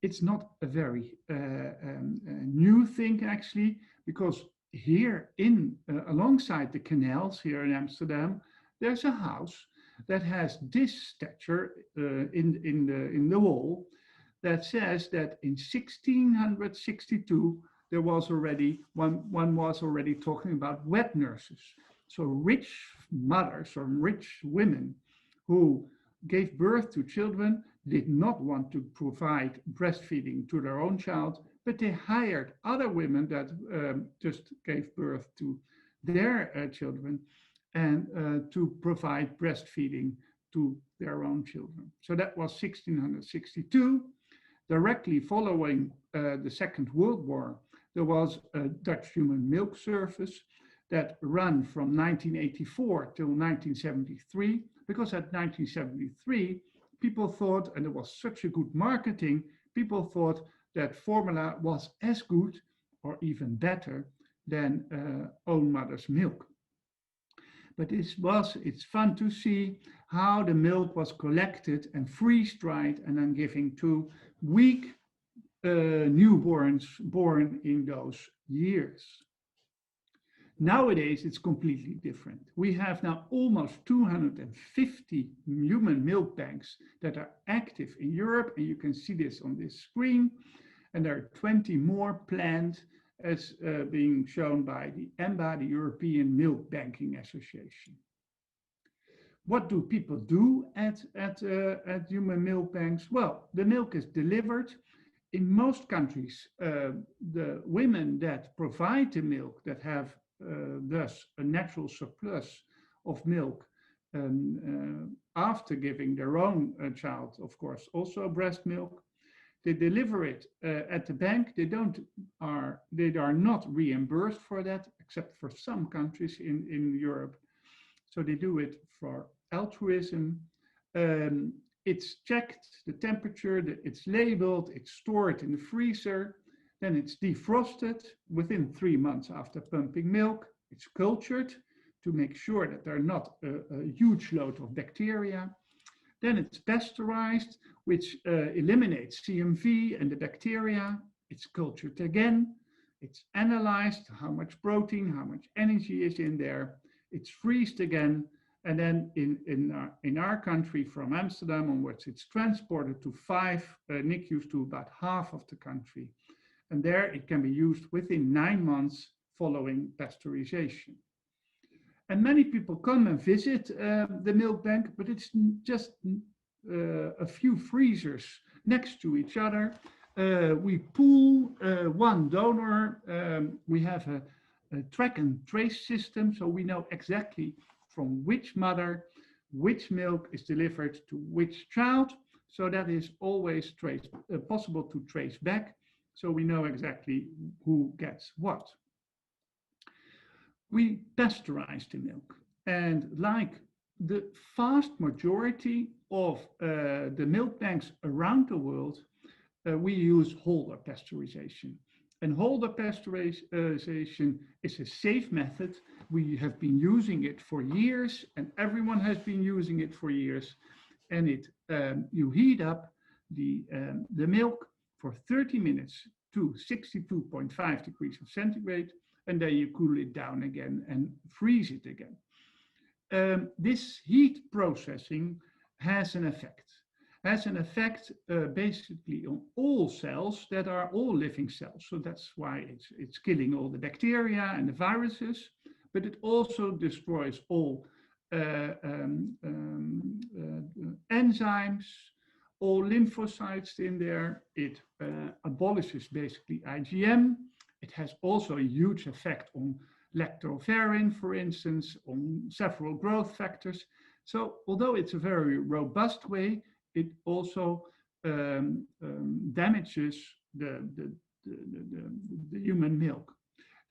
D: It's not a very new thing actually, because here alongside the canals here in Amsterdam, there's a house that has this stature in the wall that says that in 1662 there was already one was already talking about wet nurses. So rich mothers or rich women who gave birth to children did not want to provide breastfeeding to their own child, but they hired other women that just gave birth to their children and to provide breastfeeding to their own children. So that was 1662. Directly following the Second World War, there was a Dutch human milk service that ran from 1984 till 1973, because at 1973, people thought, and there was such a good marketing, people thought that formula was as good or even better than own mother's milk. But it's fun to see how the milk was collected and freeze-dried and then given to weak newborns born in those years. Nowadays, it's completely different. We have now almost 250 human milk banks that are active in Europe, and you can see this on this screen. And there are 20 more planned, as being shown by the EMBA, the European Milk Banking Association. What do people do at human milk banks? Well, the milk is delivered. In most countries, the women that provide the milk, that have thus a natural surplus of milk after giving their own child, of course, also breast milk, they deliver it at the bank. They are not reimbursed for that, except for some countries in Europe. So they do it for altruism. It's checked, the temperature, it's labeled, it's stored in the freezer, then it's defrosted within 3 months after pumping milk. It's cultured to make sure that there are not a huge load of bacteria. Then it's pasteurized, which eliminates CMV and the bacteria. It's cultured again. It's analyzed, how much protein, how much energy is in there. It's freezed again. And then in our country, from Amsterdam onwards, it's transported to 5 NICUs, to about half of the country. And there it can be used within 9 months following pasteurization. And many people come and visit the milk bank, but it's just a few freezers next to each other. We pool one donor. We have a track and trace system, so we know exactly from which mother, which milk is delivered to which child. So that is always possible to trace back. So we know exactly who gets what. We pasteurize the milk, and like the vast majority of the milk banks around the world, we use Holder pasteurization. And Holder pasteurization is a safe method. We have been using it for years, and everyone has been using it for years. And you heat up the milk for 30 minutes to 62.5 degrees of centigrade, and then you cool it down again and freeze it again. This heat processing has an effect. Basically on all cells that are all living cells. So that's why it's killing all the bacteria and the viruses, but it also destroys all enzymes, all lymphocytes in there. It abolishes basically IgM. It has also a huge effect on lactoferrin, for instance, on several growth factors. So although it's a very robust way, it also damages the human milk.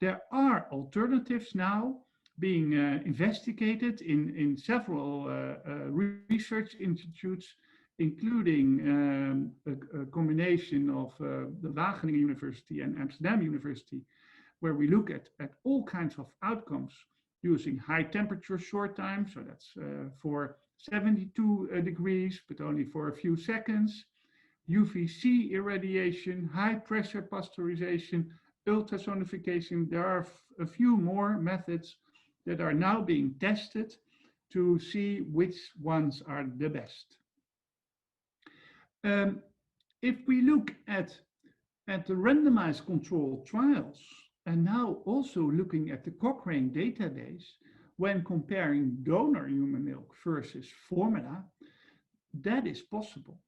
D: There are alternatives now being investigated in several research institutes, including a combination of the Wageningen University and Amsterdam University, where we look at all kinds of outcomes using high temperature short time, so that's for 72 degrees, but only for a few seconds, UVC irradiation, high pressure pasteurization, ultrasonification. There are a few more methods that are now being tested to see which ones are the best. If we look at the randomized controlled trials, and now also looking at the Cochrane database, when comparing donor human milk versus formula, that is possible.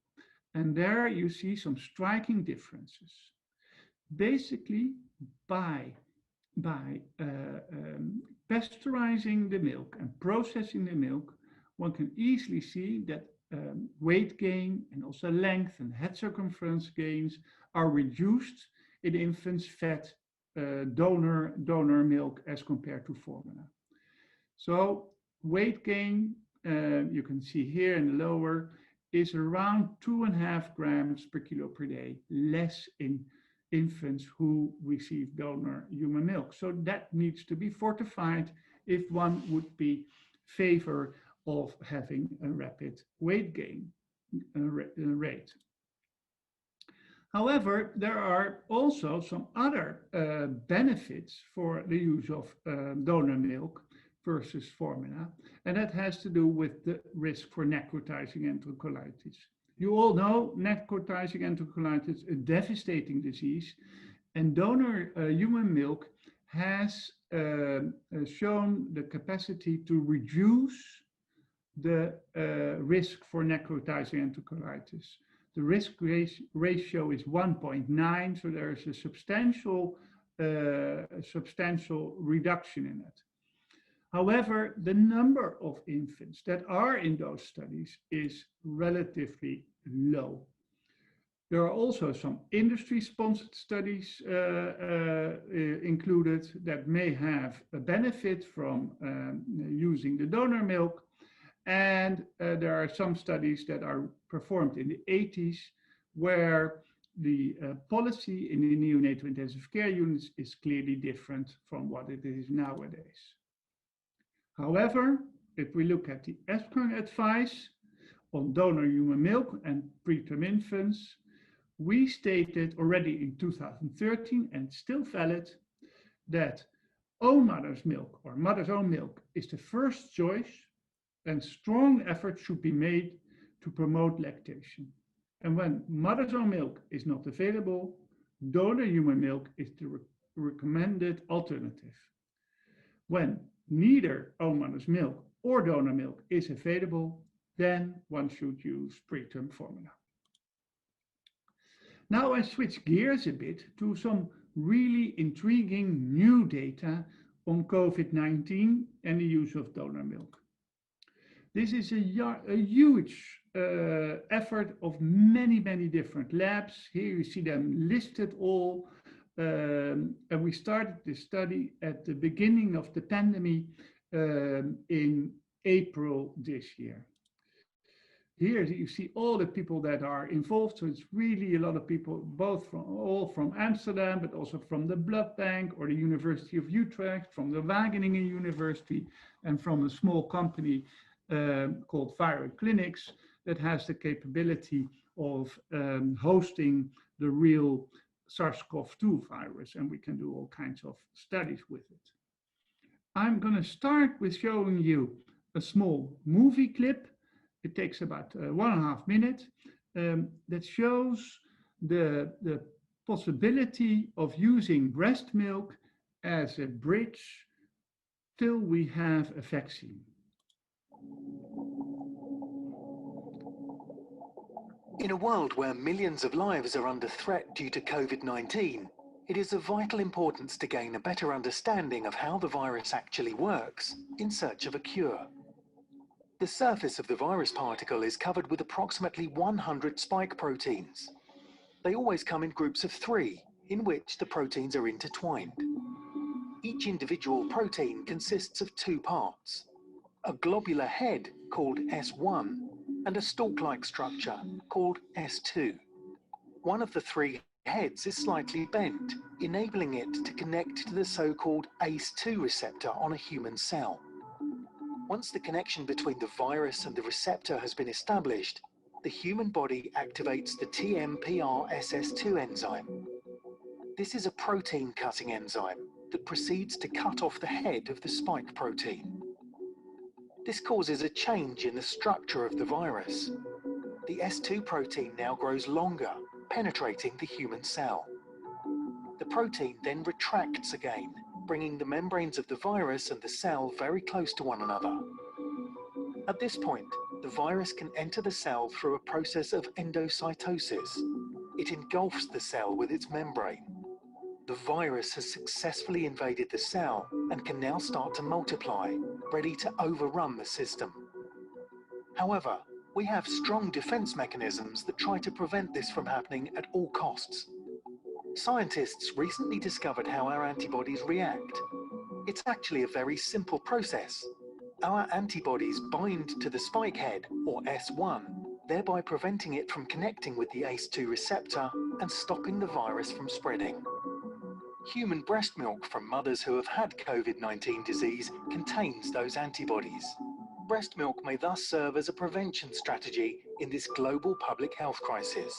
D: And there you see some striking differences. Basically, by pasteurizing the milk and processing the milk, one can easily see that weight gain and also length and head circumference gains are reduced in infants fed donor milk as compared to formula. So weight gain, you can see here in the lower, is around 2.5 grams per kilo per day, less in infants who receive donor human milk. So that needs to be fortified if one would be favor of having a rapid weight gain rate. However, there are also some other benefits for the use of donor milk versus formula, and that has to do with the risk for necrotizing enterocolitis. You all know necrotizing enterocolitis is a devastating disease, and donor human milk has shown the capacity to reduce the risk for necrotizing enterocolitis. The risk ratio is 1.9, so there is a substantial reduction in it. However, the number of infants that are in those studies is relatively low. There are also some industry-sponsored studies included that may have a benefit from using the donor milk. And there are some studies that are performed in the 80s where the policy in the neonatal intensive care units is clearly different from what it is nowadays. However, if we look at the ESPRIN advice on donor human milk and preterm infants, we stated already in 2013, and still valid, that own mother's milk or mother's own milk is the first choice, and strong effort should be made to promote lactation. And when mother's own milk is not available, donor human milk is the recommended alternative. When neither own mother's milk or donor milk is available, then one should use preterm formula. Now I switch gears a bit to some really intriguing new data on COVID-19 and the use of donor milk. This is a huge effort of many different labs. Here you see them listed all. And we started this study at the beginning of the pandemic in April this year. here you see all the people that are involved. So it's really a lot of people, all from Amsterdam, but also from the blood bank or the University of Utrecht, from the Wageningen University, and from a small company called Viral Clinics that has the capability of hosting the real SARS-CoV-2 virus, and we can do all kinds of studies with it. I'm going to start with showing you a small movie clip. It takes about 1.5 minutes that shows the possibility of using breast milk as a bridge till we have a vaccine.
E: In a world where millions of lives are under threat due to COVID-19, it is of vital importance to gain a better understanding of how the virus actually works in search of a cure. The surface of the virus particle is covered with approximately 100 spike proteins. They always come in groups of 3, in which the proteins are intertwined. Each individual protein consists of 2 parts: a globular head called S1 and a stalk-like structure called S2. One of the 3 heads is slightly bent, enabling it to connect to the so-called ACE2 receptor on a human cell. Once the connection between the virus and the receptor has been established, the human body activates the TMPRSS2 enzyme. This is a protein-cutting enzyme that proceeds to cut off the head of the spike protein. This causes a change in the structure of the virus. The S2 protein now grows longer, penetrating the human cell. The protein then retracts again, bringing the membranes of the virus and the cell very close to one another. At this point, the virus can enter the cell through a process of endocytosis. It engulfs the cell with its membrane. The virus has successfully invaded the cell and can now start to multiply, ready to overrun the system. However, we have strong defense mechanisms that try to prevent this from happening at all costs. Scientists recently discovered how our antibodies react. It's actually a very simple process. Our antibodies bind to the spike head, or S1, thereby preventing it from connecting with the ACE2 receptor and stopping the virus from spreading. Human breast milk from mothers who have had COVID-19 disease contains those antibodies. Breast milk may thus serve as a prevention strategy in this global public health crisis.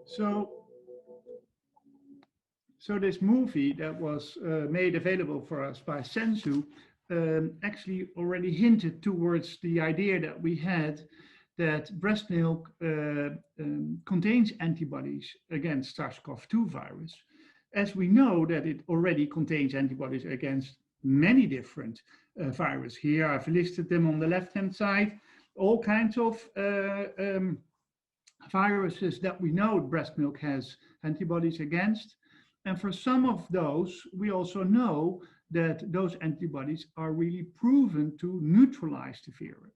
D: So this movie that was made available for us by Sensu actually already hinted towards the idea that we had that breast milk contains antibodies against SARS-CoV-2 virus, as we know that it already contains antibodies against many different viruses. Here I've listed them on the left-hand side, all kinds of viruses that we know breast milk has antibodies against. And for some of those, we also know that those antibodies are really proven to neutralize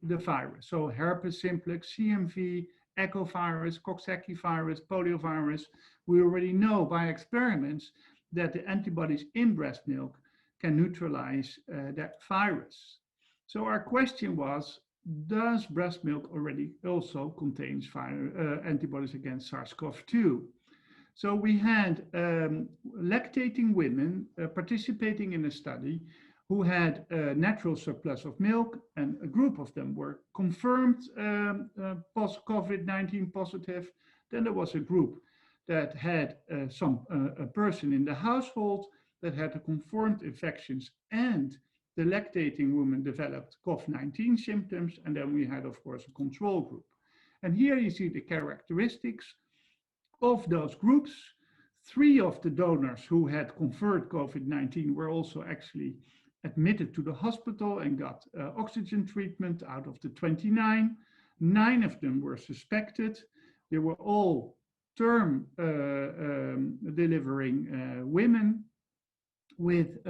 D: the virus. So herpes simplex, CMV, echovirus, Coxsackie virus, poliovirus, we already know by experiments that the antibodies in breast milk can neutralize that virus. So our question was, does breast milk already also contains antibodies against SARS-CoV-2? So we had lactating women participating in a study who had a natural surplus of milk, and a group of them were confirmed COVID-19 positive. Then there was a group that had a person in the household that had a confirmed infections, and the lactating woman developed COVID-19 symptoms, and then we had, of course, a control group. And here you see the characteristics of those groups. 3 of the donors who had conferred COVID-19 were also actually admitted to the hospital and got oxygen treatment out of the 29. 9 of them were suspected. They were all term delivering women with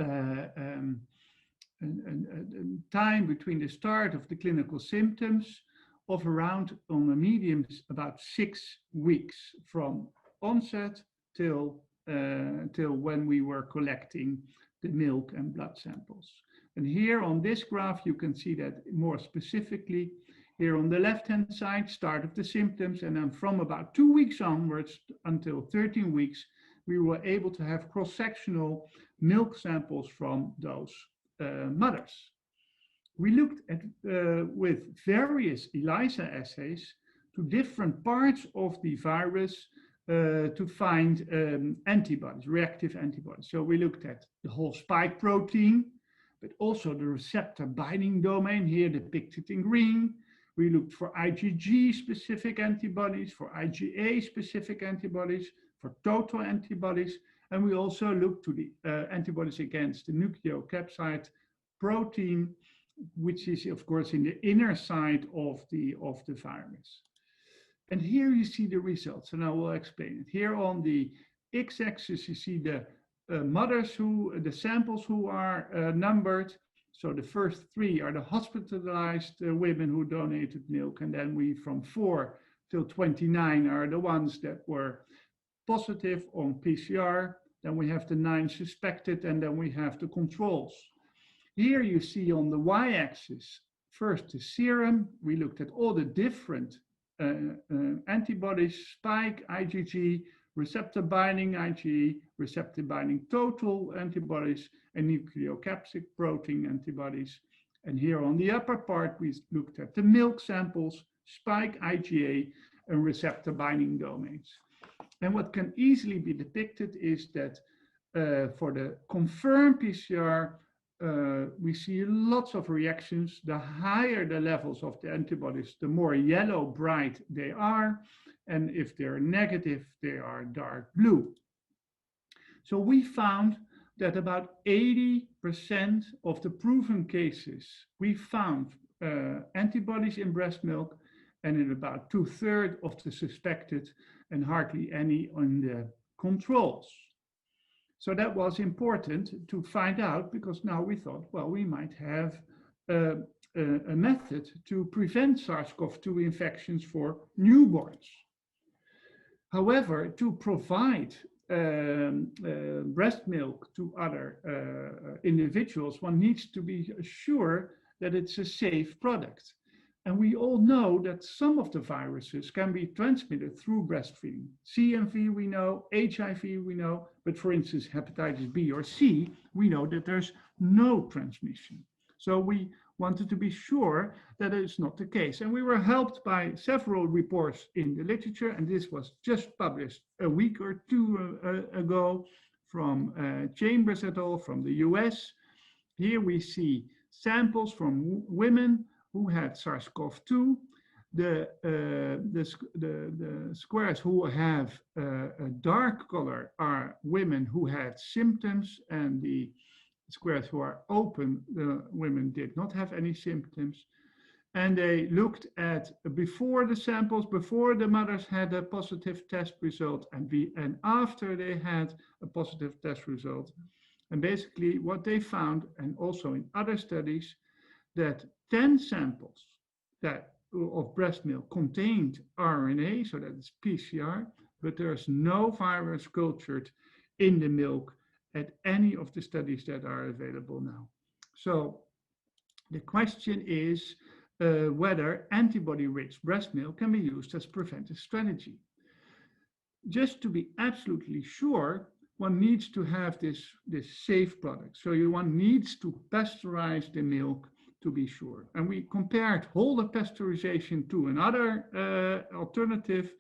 D: time between the start of the clinical symptoms of around, on a medium, about 6 weeks from onset till when we were collecting the milk and blood samples. And here on this graph, you can see that more specifically. Here on the left-hand side, start of the symptoms, and then from about 2 weeks onwards until 13 weeks, we were able to have cross-sectional milk samples from those mothers. We looked at, with various ELISA assays, to different parts of the virus to find antibodies, reactive antibodies. So we looked at the whole spike protein, but also the receptor binding domain, here depicted in green. We looked for IgG-specific antibodies, for IgA-specific antibodies, for total antibodies, and we also looked to the antibodies against the nucleocapsid protein, which is, of course, in the inner side of the virus. And here you see the results, and I will explain it. Here on the x-axis, you see the mothers the samples who are numbered. So the first 3 are the hospitalized women who donated milk, and then we from 4 till 29 are the ones that were positive on PCR. Then we have the 9 suspected, and then we have the controls. Here you see on the y-axis, first the serum. We looked at all the different antibodies, spike, IgG, receptor binding IgE, receptor binding total antibodies, and nucleocapsid protein antibodies. And here on the upper part, we looked at the milk samples, spike, IgA, and receptor binding domains. And what can easily be depicted is that for the confirmed PCR, we see lots of reactions. The higher the levels of the antibodies, the more yellow bright they are. And if they're negative, they are dark blue. So we found that about 80% of the proven cases, we found antibodies in breast milk, and in about 2/3 of the suspected, and hardly any on the controls. So that was important to find out, because now we thought, well, we might have a method to prevent SARS-CoV-2 infections for newborns. However, to provide breast milk to other individuals, one needs to be sure that it's a safe product. And we all know that some of the viruses can be transmitted through breastfeeding. CMV we know, HIV we know, but for instance, hepatitis B or C, we know that there's no transmission. So we wanted to be sure that it's not the case. And we were helped by several reports in the literature, and this was just published a week or 2 ago from Chambers et al. From the US. Here we see samples from women who had SARS-CoV-2. The squares who have a dark color are women who had symptoms, and the squares who are open, the women did not have any symptoms. And they looked at before the samples, before the mothers had a positive test result, and after they had a positive test result. And basically what they found, and also in other studies, that 10 samples of breast milk contained RNA, so that is PCR, but there's no virus cultured in the milk at any of the studies that are available now. So the question is whether antibody-rich breast milk can be used as preventive strategy. Just to be absolutely sure, one needs to have this safe product. So one needs to pasteurize the milk to be sure. And we compared whole pasteurization to another alternative,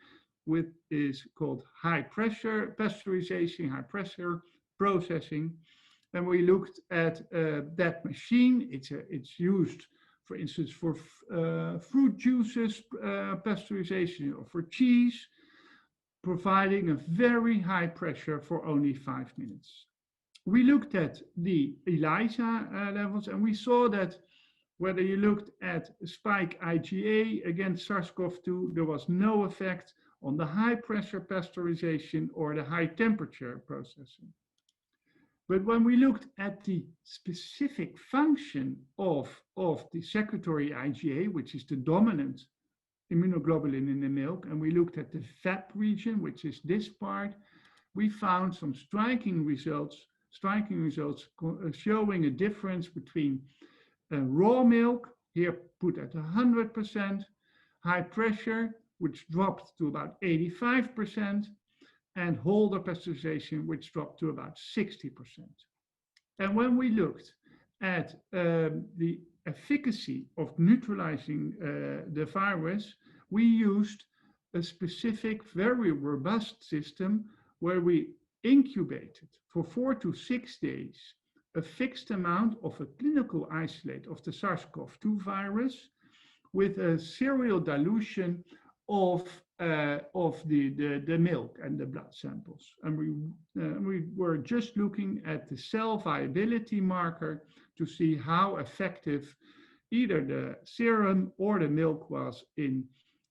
D: which is called high pressure pasteurization, high pressure processing. And we looked at that machine. It's used, for instance, for fruit juices pasteurization, or for cheese, providing a very high pressure for only 5 minutes. We looked at the ELISA levels, and we saw that whether you looked at spike IgA against SARS-CoV-2, there was no effect on the high pressure pasteurization or the high temperature processing. But when we looked at the specific function of the secretory IgA, which is the dominant immunoglobulin in the milk, and we looked at the FAP region, which is this part, we found some striking results striking results showing a difference between raw milk, here put at 100%, high pressure, which dropped to about 85%, and Holder pasteurization, which dropped to about 60%. And when we looked at the efficacy of neutralizing the virus, we used a specific, very robust system where we incubated for 4 to 6 days a fixed amount of a clinical isolate of the SARS-CoV-2 virus with a serial dilution of the milk and the blood samples. And we were just looking at the cell viability marker to see how effective either the serum or the milk was in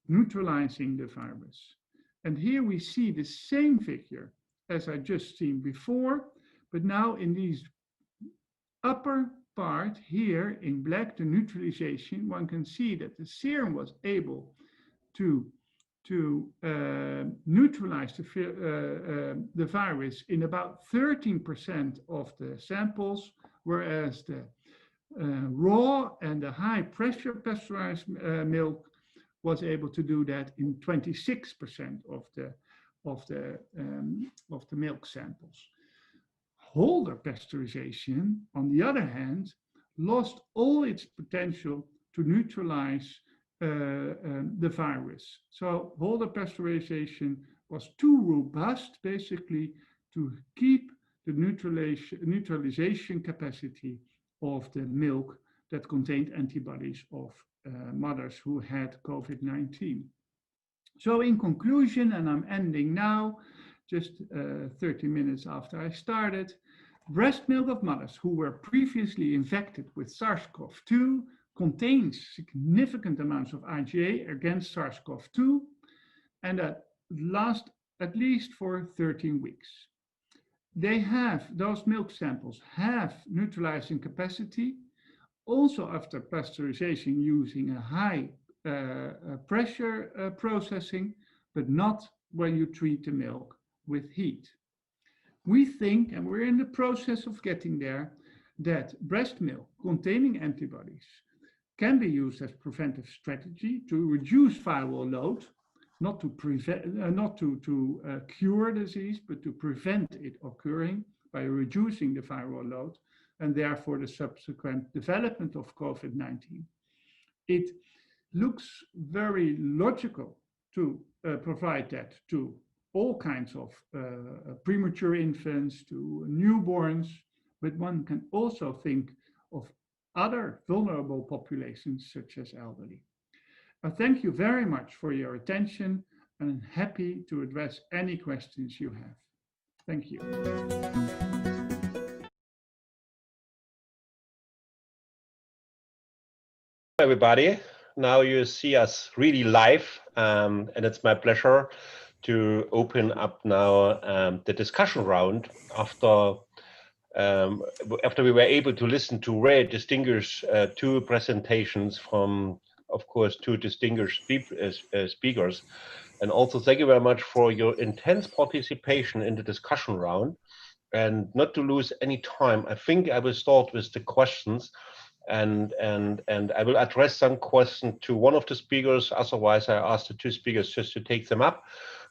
D: neutralizing the virus. And here we see the same figure as I just seen before, but now in these upper part here in black, the neutralization, one can see that the serum was able to neutralize the virus in about 13% of the samples, whereas the raw and the high pressure pasteurized milk was able to do that in 26% of the milk samples. Holder pasteurization, on the other hand, lost all its potential to neutralize the virus. So Holder pasteurization was too robust, basically, to keep the neutralization capacity of the milk that contained antibodies of mothers who had COVID-19. So in conclusion, and I'm ending now, just 30 minutes after I started, breast milk of mothers who were previously infected with SARS-CoV-2 contains significant amounts of IgA against SARS-CoV-2, and that lasts at least for 13 weeks. Those milk samples have neutralizing capacity, also after pasteurization using a high pressure processing, but not when you treat the milk with heat. We think, and we're in the process of getting there, that breast milk containing antibodies can be used as preventive strategy to reduce viral load, not to cure disease, but to prevent it occurring by reducing the viral load and therefore the subsequent development of COVID-19. It looks very logical to provide that to all kinds of premature infants, to newborns, but one can also think of other vulnerable populations such as elderly. I thank you very much for your attention, and I'm happy to address any questions you have. Thank you.
B: Everybody, now you see us really live, and it's my pleasure to open up now the discussion round after we were able to listen to very distinguished two presentations from, of course, two distinguished speakers. And also thank you very much for your intense participation in the discussion round. And not to lose any time, I think I will start with the questions, and I will address some questions to one of the speakers. Otherwise, I ask the two speakers just to take them up.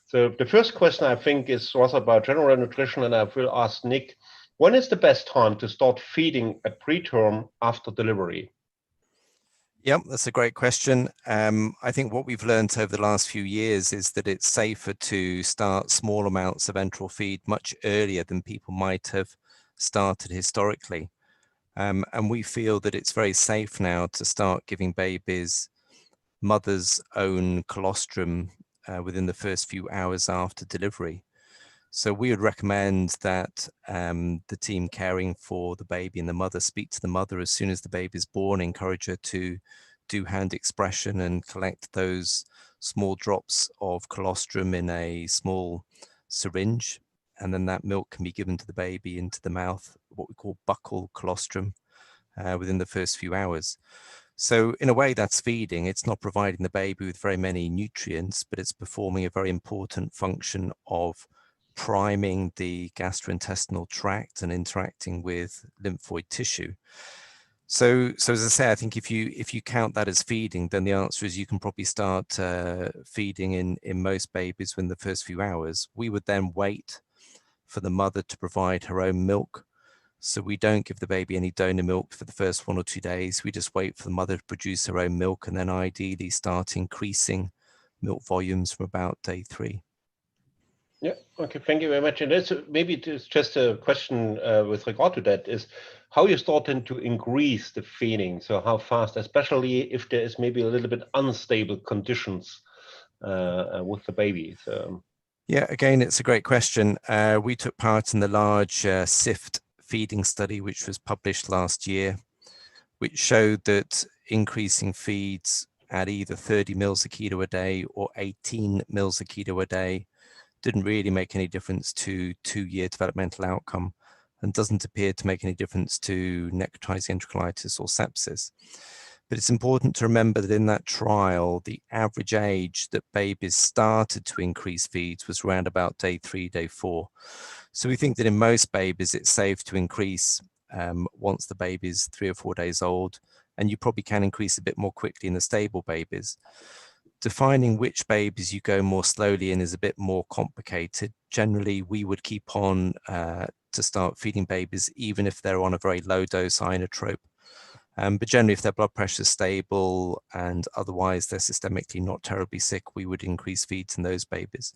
B: So the first question, I think, was about general nutrition, and I will ask Nick, when is the best time to start feeding a preterm after delivery?
F: Yep, that's a great question. I think what we've learned over the last few years is that it's safer to start small amounts of enteral feed much earlier than people might have started historically. And we feel that it's very safe now to start giving babies mother's own colostrum within the first few hours after delivery. So we would recommend that the team caring for the baby and the mother speak to the mother as soon as the baby is born, encourage her to do hand expression and collect those small drops of colostrum in a small syringe. And then that milk can be given to the baby into the mouth, what we call buccal colostrum, within the first few hours. So in a way, that's feeding. It's not providing the baby with very many nutrients, but it's performing a very important function of priming the gastrointestinal tract and interacting with lymphoid tissue. So as I say, I think if you count that as feeding, then the answer is you can probably start feeding in most babies within the first few hours. We would then wait for the mother to provide her own milk. So we don't give the baby any donor milk for the first 1 or 2 days. We just wait for the mother to produce her own milk, and then ideally start increasing milk volumes from about day 3.
B: Yeah, okay, thank you very much. And that's maybe it's just a question with regard to that is how you starting to increase the feeding. So how fast, especially if there is maybe a little bit unstable conditions with the baby. So
F: yeah, again, it's a great question. We took part in the large SIFT feeding study, which was published last year, which showed that increasing feeds at either 30 mils a kilo a day or 18 mils a kilo a day didn't really make any difference to 2-year developmental outcome, and doesn't appear to make any difference to necrotizing enterocolitis or sepsis. But it's important to remember that in that trial, the average age that babies started to increase feeds was around about day 3, day 4. So we think that in most babies, it's safe to increase once the baby is 3 or 4 days old, and you probably can increase a bit more quickly in the stable babies. Defining which babies you go more slowly in is a bit more complicated. Generally, we would keep on to start feeding babies even if they're on a very low dose inotrope. But generally, if their blood pressure is stable and otherwise they're systemically not terribly sick, we would increase feeds in those babies.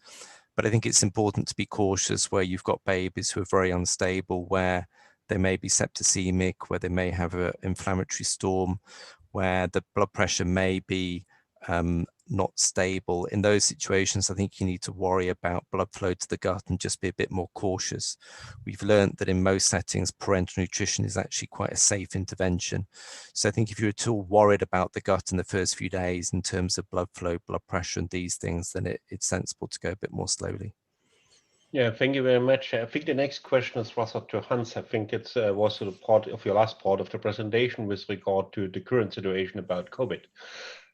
F: But I think it's important to be cautious where you've got babies who are very unstable, where they may be septicemic, where they may have an inflammatory storm, where the blood pressure may be not stable. In those situations, I think you need to worry about blood flow to the gut and just be a bit more cautious. We've learned that in most settings, parenteral nutrition is actually quite a safe intervention. So I think if you're at all worried about the gut in the first few days in terms of blood flow, blood pressure and these things, then it's sensible to go a bit more slowly.
B: yeah, thank you very much. I think the next question is rather to Hans. I think it was a part of your last part of the presentation with regard to the current situation about COVID.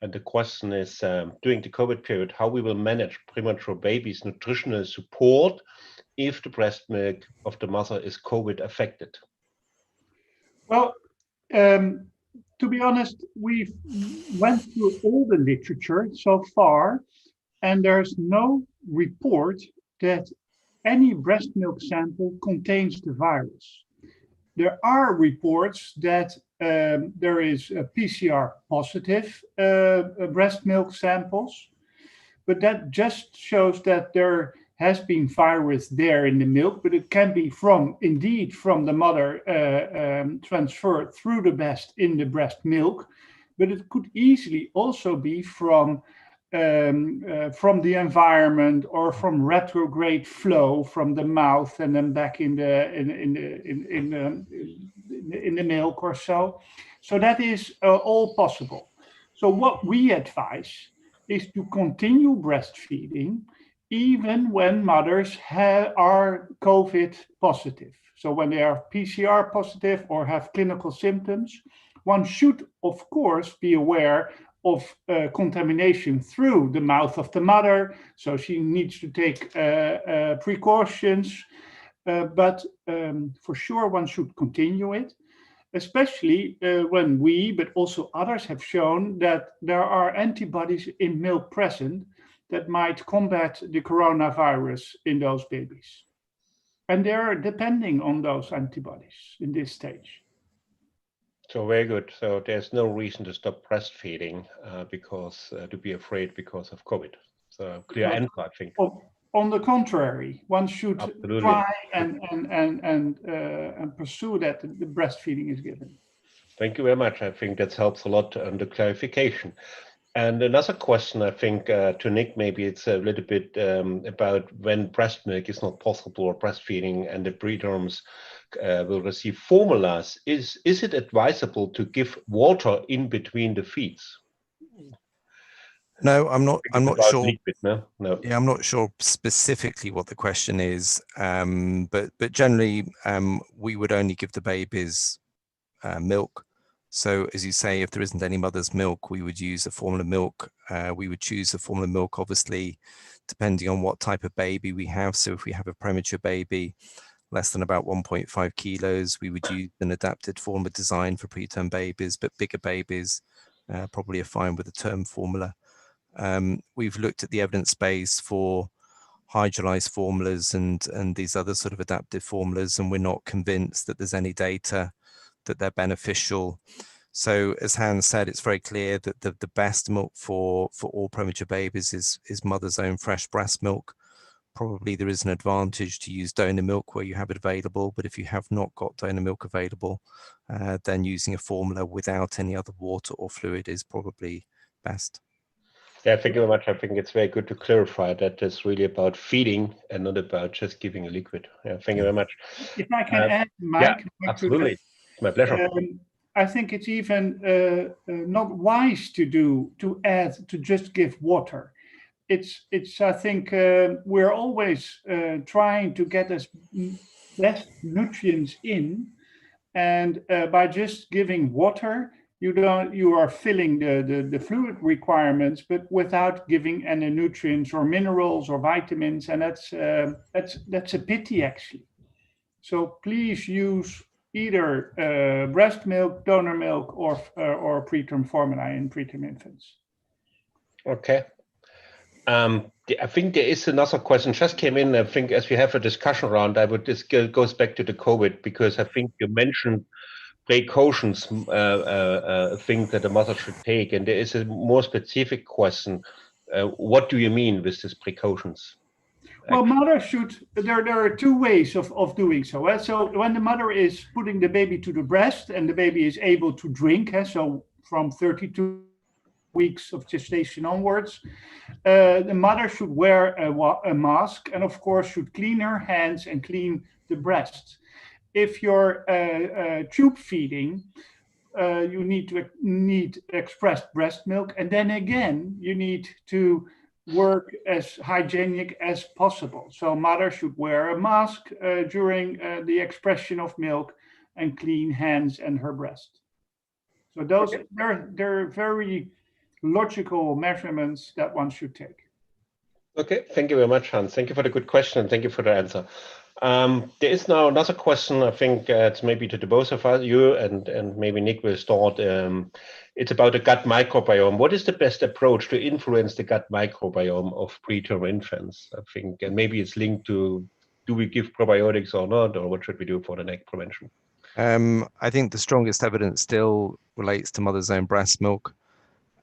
B: And the question is, during the COVID period, how we will manage premature babies' nutritional support if the breast milk of the mother is COVID affected?
D: Well, to be honest, we've went through all the literature so far, and there's no report that any breast milk sample contains the virus. There are reports that there is a PCR positive breast milk samples, but that just shows that there has been virus there in the milk, but it can be indeed from the mother transferred through the breast in the breast milk, but it could easily also be from the environment or from retrograde flow from the mouth and then back in the milk or so. So that is all possible. So what we advise is to continue breastfeeding even when mothers are COVID positive. So when they are PCR positive or have clinical symptoms, one should, of course, be aware of contamination through the mouth of the mother. So she needs to take precautions, but for sure one should continue it, especially when we, but also others have shown that there are antibodies in milk present that might combat the coronavirus in those babies. And they're depending on those antibodies in this stage.
B: So very good. So there's no reason to stop breastfeeding because to be afraid because of COVID. So clear answer, I think.
D: On the contrary, one should
B: Absolutely.
D: try and pursue that the breastfeeding is given.
B: Thank you very much. I think that helps a lot on the clarification. And another question, I think, to Nick, maybe it's a little bit about when breast milk is not possible or breastfeeding and the preterms will receive formulas. Is it advisable to give water in between the feeds?
F: No, I'm not sure.
B: Liquid, no?
F: Yeah, I'm not sure specifically what the question is, but generally we would only give the babies milk So as you say, if there isn't any mother's milk, we would use a formula milk. We would choose a formula milk, obviously, depending on what type of baby we have. So if we have a premature baby, less than about 1.5 kilos, we would use an adapted formula designed for preterm babies, but bigger babies probably are fine with the term formula. We've looked at the evidence base for hydrolyzed formulas and these other sort of adaptive formulas, and we're not convinced that there's any data that they're beneficial. So as Hans said, it's very clear that the best milk for all premature babies is mother's own fresh breast milk. Probably there is an advantage to use donor milk where you have it available, but if you have not got donor milk available, then using a formula without any other water or fluid is probably best.
B: Yeah, thank you very much. I think it's very good to clarify that it's really about feeding and not about just giving a liquid. Yeah, thank you very much.
D: If I can add, Mike.
B: Yeah, absolutely. It's my pleasure.
D: I think it's even not wise to add, to just give water. It's I think we're always trying to get as best nutrients in, and by just giving water, you are filling the fluid requirements, but without giving any nutrients or minerals or vitamins, and that's a pity actually. So please use either breast milk, donor milk, or preterm formula in preterm infants.
B: Okay. I think there is another question just came in. I think as we have a discussion around, I would just goes back to the COVID, because I think you mentioned precautions, things that the mother should take, and there is a more specific question. What do you mean with these precautions?
D: Well, mother should, there are two ways of doing so. So when the mother is putting the baby to the breast and the baby is able to drink, so from 32 weeks of gestation onwards, the mother should wear a mask, and of course should clean her hands and clean the breast. If you're tube feeding, you need expressed breast milk, and then again you need to work as hygienic as possible. So mother should wear a mask during the expression of milk and clean hands and her breast. So those they're very logical measurements that one should take.
B: Okay, thank you very much, Hans. Thank you for the good question, and thank you for the answer. There is now another question. I think it's maybe to the both of us, you and maybe Nick will start. It's about the gut microbiome. What is the best approach to influence the gut microbiome of preterm infants? I think, and maybe it's linked to, do we give probiotics or not, or what should we do for the NEC prevention?
F: I think the strongest evidence still relates to mother's own breast milk.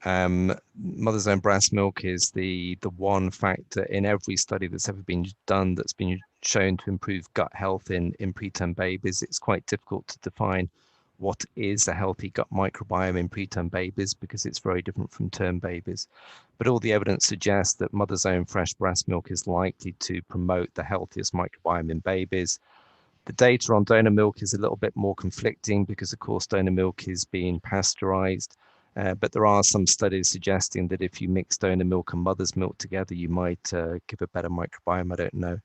F: Mother's own breast milk is the one factor in every study that's ever been done that's been shown to improve gut health in preterm babies. It's quite difficult to define what is a healthy gut microbiome in preterm babies because it's very different from term babies. But all the evidence suggests that mother's own fresh breast milk is likely to promote the healthiest microbiome in babies. The data on donor milk is a little bit more conflicting because, of course, donor milk is being pasteurized. But there are some studies suggesting that if you mix donor milk and mother's milk together, you might give a better microbiome. I don't know.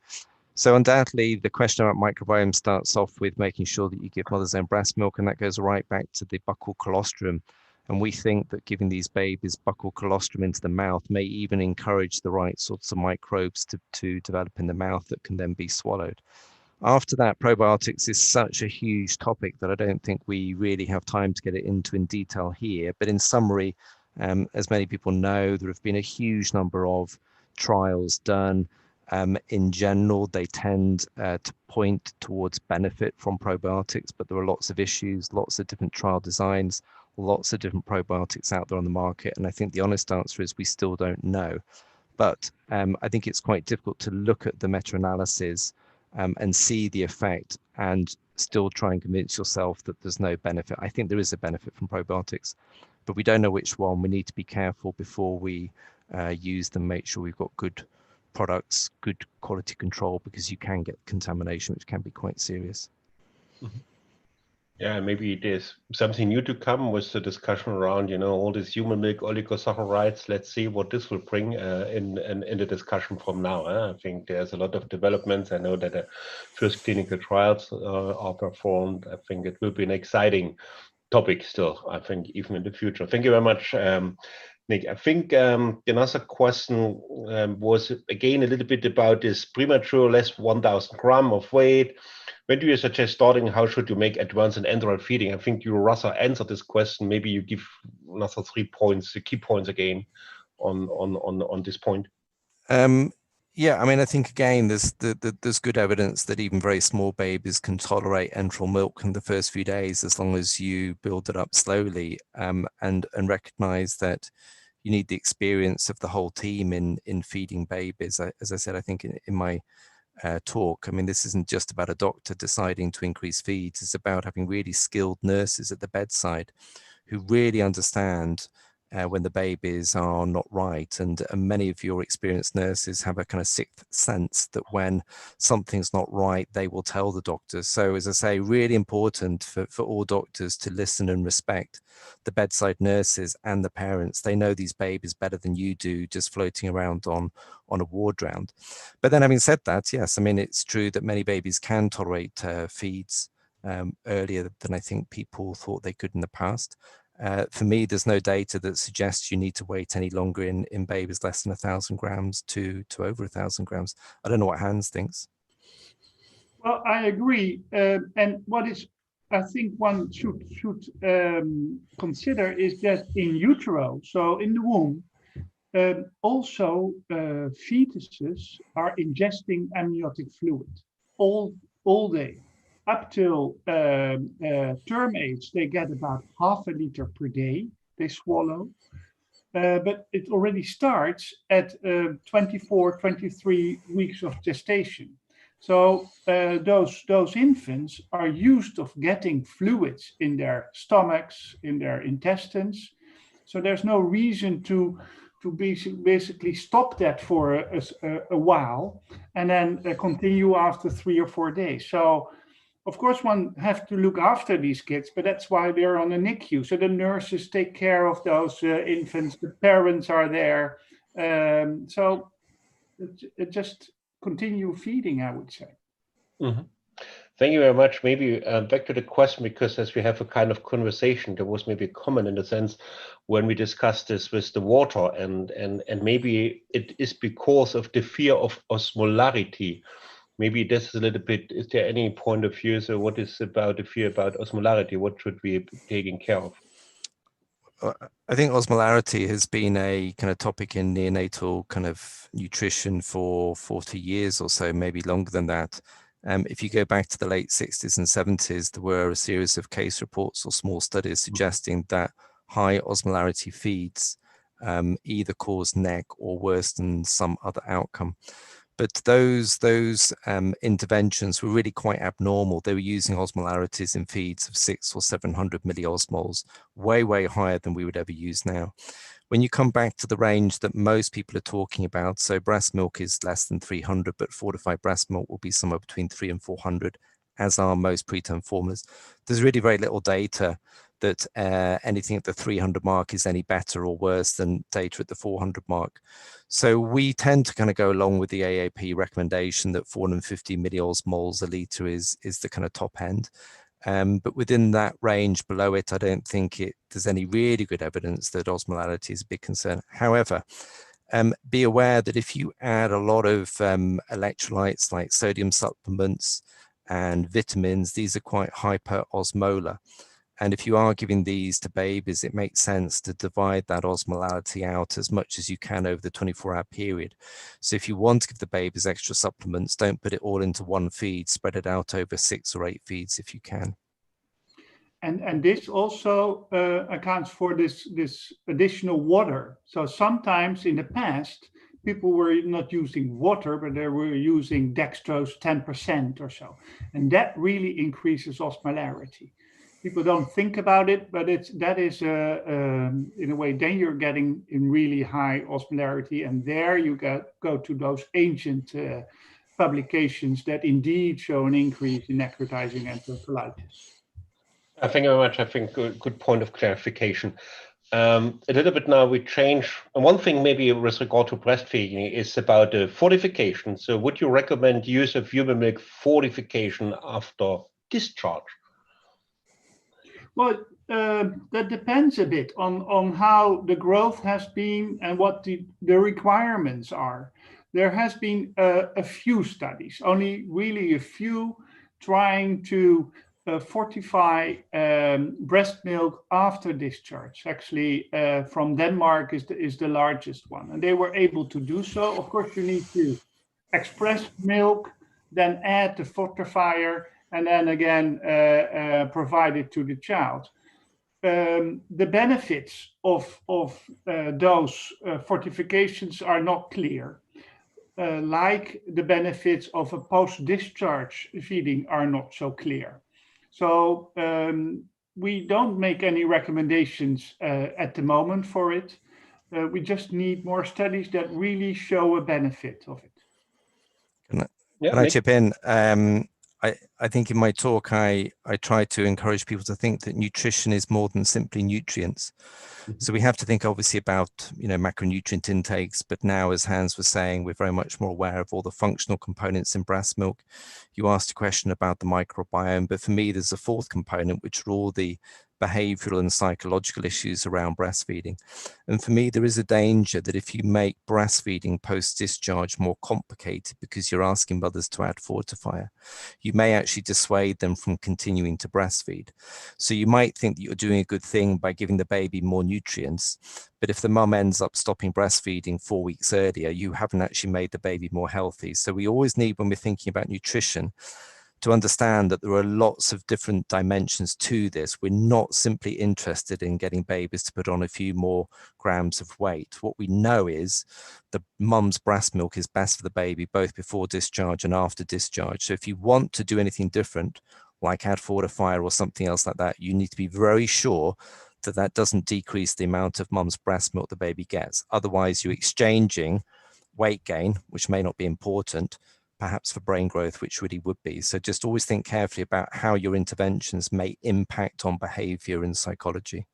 F: So undoubtedly, the question about microbiome starts off with making sure that you give mother's own breast milk, and that goes right back to the buccal colostrum. And we think that giving these babies buccal colostrum into the mouth may even encourage the right sorts of microbes to develop in the mouth that can then be swallowed. After that, probiotics is such a huge topic that I don't think we really have time to get it into in detail here. But in summary, as many people know, there have been a huge number of trials done. In general, they tend to point towards benefit from probiotics, but there are lots of issues, lots of different trial designs, lots of different probiotics out there on the market. And I think the honest answer is we still don't know. But I think it's quite difficult to look at the meta-analysis and see the effect and still try and convince yourself that there's no benefit. I think there is a benefit from probiotics, but we don't know which one. We need to be careful before we use them, make sure we've got good products, good quality control, because you can get contamination, which can be quite serious.
B: Mm-hmm. Yeah, maybe there's something new to come with the discussion around, all these human milk oligosaccharides. Let's see what this will bring in the discussion from now. I think there's a lot of developments. I know that the first clinical trials are performed. I think it will be an exciting topic still, I think, even in the future. Thank you very much, Nick. I think another question was again a little bit about this premature, less 1,000 gram of weight. When do you suggest starting? How should you make advanced and enteral feeding? I think you rather answered this question. Maybe you give another 3 points, the key points again on this point.
F: Yeah, I mean, I think again, there's good evidence that even very small babies can tolerate enteral milk in the first few days as long as you build it up slowly, and recognize that you need the experience of the whole team in feeding babies. As I said, I think in my talk, I mean, this isn't just about a doctor deciding to increase feeds. It's about having really skilled nurses at the bedside who really understand when the babies are not right. And many of your experienced nurses have a kind of sixth sense that when something's not right, they will tell the doctors. So as I say, really important for all doctors to listen and respect the bedside nurses and the parents. They know these babies better than you do, just floating around on a ward round. But then having said that, yes, I mean, it's true that many babies can tolerate feeds earlier than I think people thought they could in the past. For me, there's no data that suggests you need to wait any longer in babies less than 1,000 grams to over 1,000 grams. I don't know what Hans thinks.
D: Well, I agree. And what is, I think one should consider is that in utero, so in the womb, also fetuses are ingesting amniotic fluid all day. Up till term age, they get about half a liter per day they swallow. But it already starts at 24, 23 weeks of gestation. So those infants are used of getting fluids in their stomachs, in their intestines. So there's no reason to basically stop that for a while and then continue after 3 or 4 days. So of course, one has to look after these kids, but that's why they're on the NICU. So the nurses take care of those infants, the parents are there. So it just continue feeding, I would say.
B: Mm-hmm. Thank you very much. Maybe back to the question, because as we have a kind of conversation, there was maybe a comment in the sense when we discussed this with the water, and maybe it is because of the fear of osmolarity. Maybe this is a little bit, is there any point of view? So what is about the fear about osmolarity? What should we be taking care of?
F: I think osmolarity has been a kind of topic in neonatal kind of nutrition for 40 years or so, maybe longer than that. If you go back to the late 60s and 70s, there were a series of case reports or small studies suggesting that high osmolarity feeds either cause NEC or worse than some other outcome. But those interventions were really quite abnormal. They were using osmolarities in feeds of 600 or 700 milliosmoles, way higher than we would ever use now. When you come back to the range that most people are talking about, so breast milk is less than 300, but fortified breast milk will be somewhere between 300 and 400, as are most preterm formulas. There's really very little data that anything at the 300 mark is any better or worse than data at the 400 mark. So we tend to kind of go along with the AAP recommendation that 450 milliosmoles a litre is the kind of top end. But within that range below it, I don't think there's any really good evidence that osmolarity is a big concern. However, be aware that if you add a lot of electrolytes like sodium supplements and vitamins, these are quite hyperosmolar. And if you are giving these to babies, it makes sense to divide that osmolarity out as much as you can over the 24-hour period. So if you want to give the babies extra supplements, don't put it all into one feed, spread it out over 6 or 8 feeds if you can.
D: And this also accounts for this additional water. So sometimes in the past, people were not using water, but they were using dextrose 10% or so. And that really increases osmolarity. People don't think about it, but that is in a way, then you're getting in really high osmolarity, and there you go to those ancient publications that indeed show an increase in necrotizing enterocolitis.
B: Thank you very much. I think good point of clarification. A little bit now we change. One thing maybe with regard to breastfeeding is about the fortification. So would you recommend use of human milk fortification after discharge?
D: Well, that depends a bit on how the growth has been and what the requirements are. There has been a few studies, only really a few, trying to fortify breast milk after discharge. Actually, from Denmark is the largest one, and they were able to do so. Of course, you need to express milk, then add the fortifier, and then again provide it to the child. The benefits of those fortifications are not clear. Like the benefits of a post-discharge feeding are not so clear. So we don't make any recommendations at the moment for it. We just need more studies that really show a benefit of it.
F: Can I chip in? I think in my talk, I try to encourage people to think that nutrition is more than simply nutrients. So we have to think obviously about, macronutrient intakes, but now, as Hans was saying, we're very much more aware of all the functional components in breast milk. You asked a question about the microbiome, but for me, there's a fourth component, which are all the behavioral and psychological issues around breastfeeding. And for me, there is a danger that if you make breastfeeding post-discharge more complicated because you're asking mothers to add fortifier, you may actually dissuade them from continuing to breastfeed. So you might think that you're doing a good thing by giving the baby more nutrients, but if the mum ends up stopping breastfeeding 4 weeks earlier, you haven't actually made the baby more healthy. So we always need, when we're thinking about nutrition, to understand that there are lots of different dimensions to this. We're not simply interested in getting babies to put on a few more grams of weight. What we know is the mum's breast milk is best for the baby, both before discharge and after discharge. So if you want to do anything different, like add fortifier or something else like that, you need to be very sure that that doesn't decrease the amount of mum's breast milk the baby gets. Otherwise, you're exchanging weight gain, which may not be important, perhaps for brain growth, which really would be. So just always think carefully about how your interventions may impact on behavior and psychology.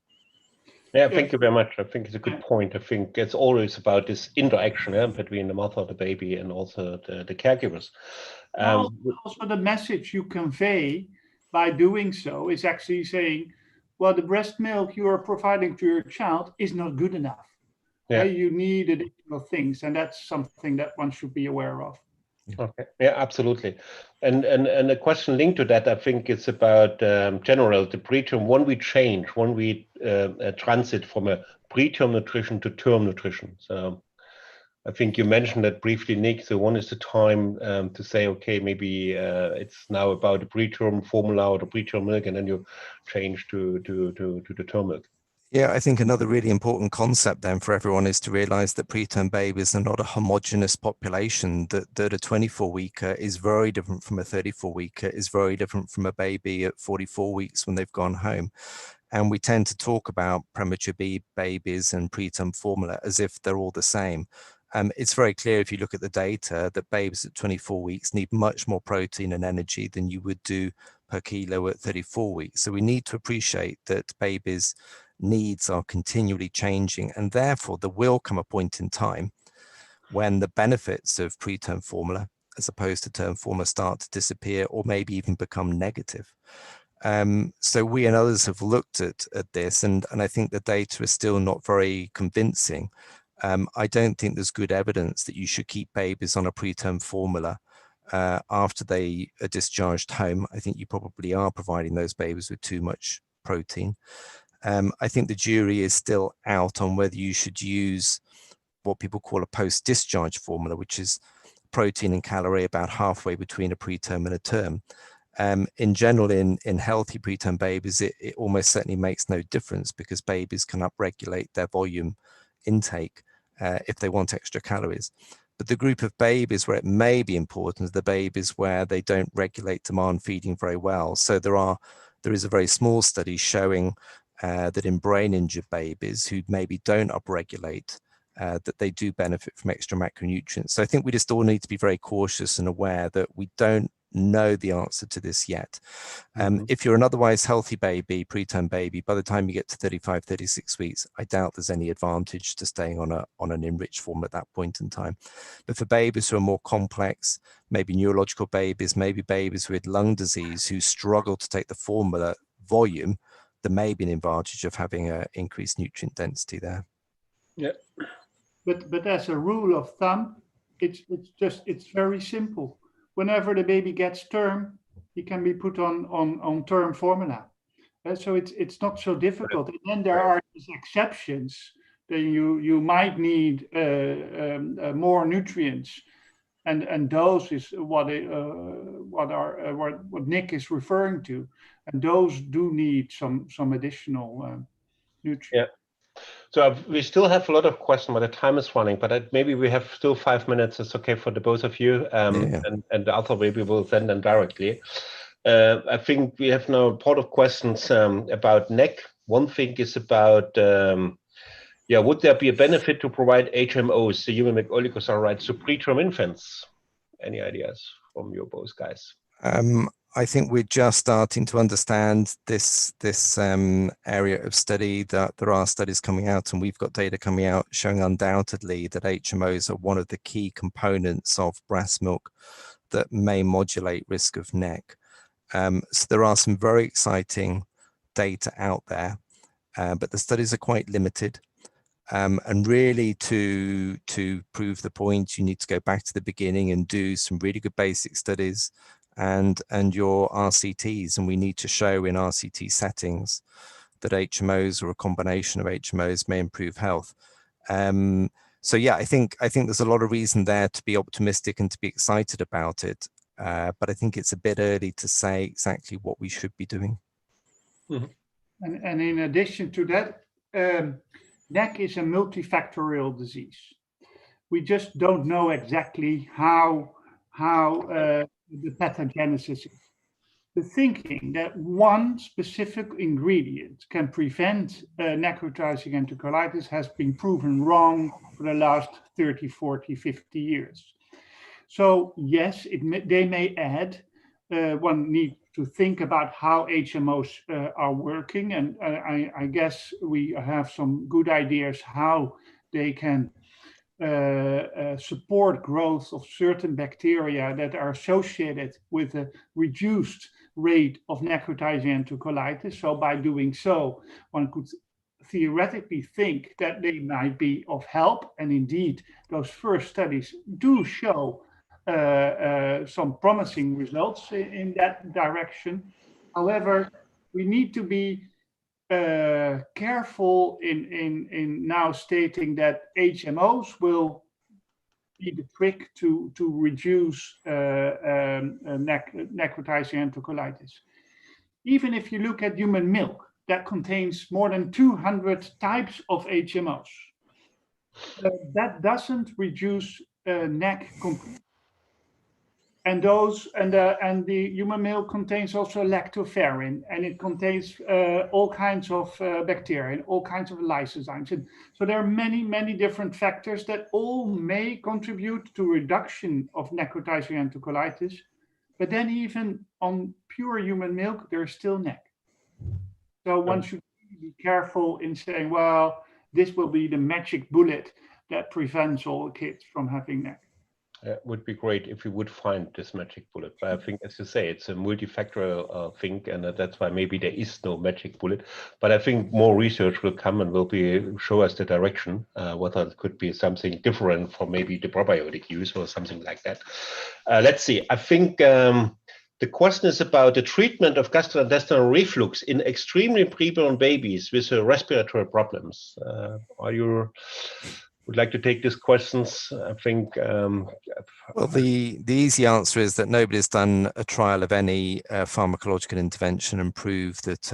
B: Yeah, thank you very much. I think it's a good point. I think it's always about this interaction between the mother, the baby, and also the caregivers.
D: Also, the message you convey by doing so is actually saying, well, the breast milk you are providing to your child is not good enough.
B: Yeah.
D: You need additional things, and that's something that one should be aware of.
B: Okay. Yeah, absolutely. And a question linked to that, I think it's about general the preterm. When we change, when we transit from a preterm nutrition to term nutrition. So I think you mentioned that briefly, Nick. So one is the time to say, okay, maybe it's now about the preterm formula or the preterm milk, and then you change to the term milk.
F: Yeah, I think another really important concept then for everyone is to realize that preterm babies are not a homogeneous population, that a 24-weeker is very different from a 34-weeker, is very different from a baby at 44 weeks when they've gone home. And we tend to talk about premature babies and preterm formula as if they're all the same. It's very clear if you look at the data that babies at 24 weeks need much more protein and energy than you would do per kilo at 34 weeks. So we need to appreciate that babies' needs are continually changing, and therefore there will come a point in time when the benefits of preterm formula as opposed to term formula start to disappear or maybe even become negative. So we and others have looked at this, and I think the data is still not very convincing. I don't think there's good evidence that you should keep babies on a preterm formula after they are discharged home. I think you probably are providing those babies with too much protein. I think the jury is still out on whether you should use what people call a post-discharge formula, which is protein and calorie about halfway between a preterm and a term. In general, in healthy preterm babies, it almost certainly makes no difference because babies can upregulate their volume intake if they want extra calories. But the group of babies where it may be important are the babies where they don't regulate demand feeding very well. So there is a very small study showing that in brain injured babies who maybe don't upregulate, that they do benefit from extra macronutrients. So I think we just all need to be very cautious and aware that we don't know the answer to this yet. If you're an otherwise healthy baby, preterm baby, by the time you get to 35, 36 weeks, I doubt there's any advantage to staying on an enriched form at that point in time. But for babies who are more complex, maybe neurological babies, maybe babies with lung disease who struggle to take the formula volume, there may be an advantage of having an increased nutrient density there.
B: Yeah.
D: But as a rule of thumb, it's very simple. Whenever the baby gets term, he can be put on term formula. So it's not so difficult. And then there are these exceptions. Then you might need more nutrients, and those is what Nick is referring to, and those do need some additional nutrients.
B: Yeah. So we still have a lot of questions, but the time is running. But maybe we have still 5 minutes. It's okay for the both of you,
F: Yeah.
B: and the other maybe will send them directly. I think we have now a part of questions about NEC. One thing is about, would there be a benefit to provide HMOs, the human milk oligosaccharides, to preterm infants? Any ideas from you both guys?
F: I think we're just starting to understand this area of study. That there are studies coming out, and we've got data coming out showing undoubtedly that HMOs are one of the key components of breast milk that may modulate risk of NEC. So there are some very exciting data out there, but the studies are quite limited. And really to prove the point, you need to go back to the beginning and do some really good basic studies and your RCTs. And we need to show in RCT settings that HMOs or a combination of HMOs may improve health. So yeah, I think there's a lot of reason there to be optimistic and to be excited about it. But I think it's a bit early to say exactly what we should be doing.
B: Mm-hmm.
D: And in addition to that, NEC is a multifactorial disease. We just don't know exactly how the pathogenesis is. The thinking that one specific ingredient can prevent necrotizing enterocolitis has been proven wrong for the last 30, 40, 50 years. So yes, they may add. One needs to think about how HMOs are working, and I guess we have some good ideas how they can support growth of certain bacteria that are associated with a reduced rate of necrotizing enterocolitis. So by doing so, one could theoretically think that they might be of help, and indeed those first studies do show some promising results in that direction. However, we need to be careful in now stating that HMOs will be the trick to reduce necrotizing enterocolitis. Even if you look at human milk, that contains more than 200 types of HMOs. That doesn't reduce NEC completely. And the human milk contains also lactoferrin, and it contains all kinds of bacteria and all kinds of lysozymes. And so there are many, many different factors that all may contribute to reduction of necrotizing enterocolitis. But then even on pure human milk, there is still NEC. So one should be careful in saying, well, this will be the magic bullet that prevents all kids from having NEC.
B: It would be great if we would find this magic bullet. But I think, as you say, it's a multifactorial thing, and that's why maybe there is no magic bullet. But I think more research will come and will show us the direction, whether it could be something different from maybe the probiotic use or something like that. Let's see. I think the question is about the treatment of gastrointestinal reflux in extremely preborn babies with respiratory problems. Would like to take these questions? I think.
F: Well, the easy answer is that nobody's done a trial of any pharmacological intervention and proved that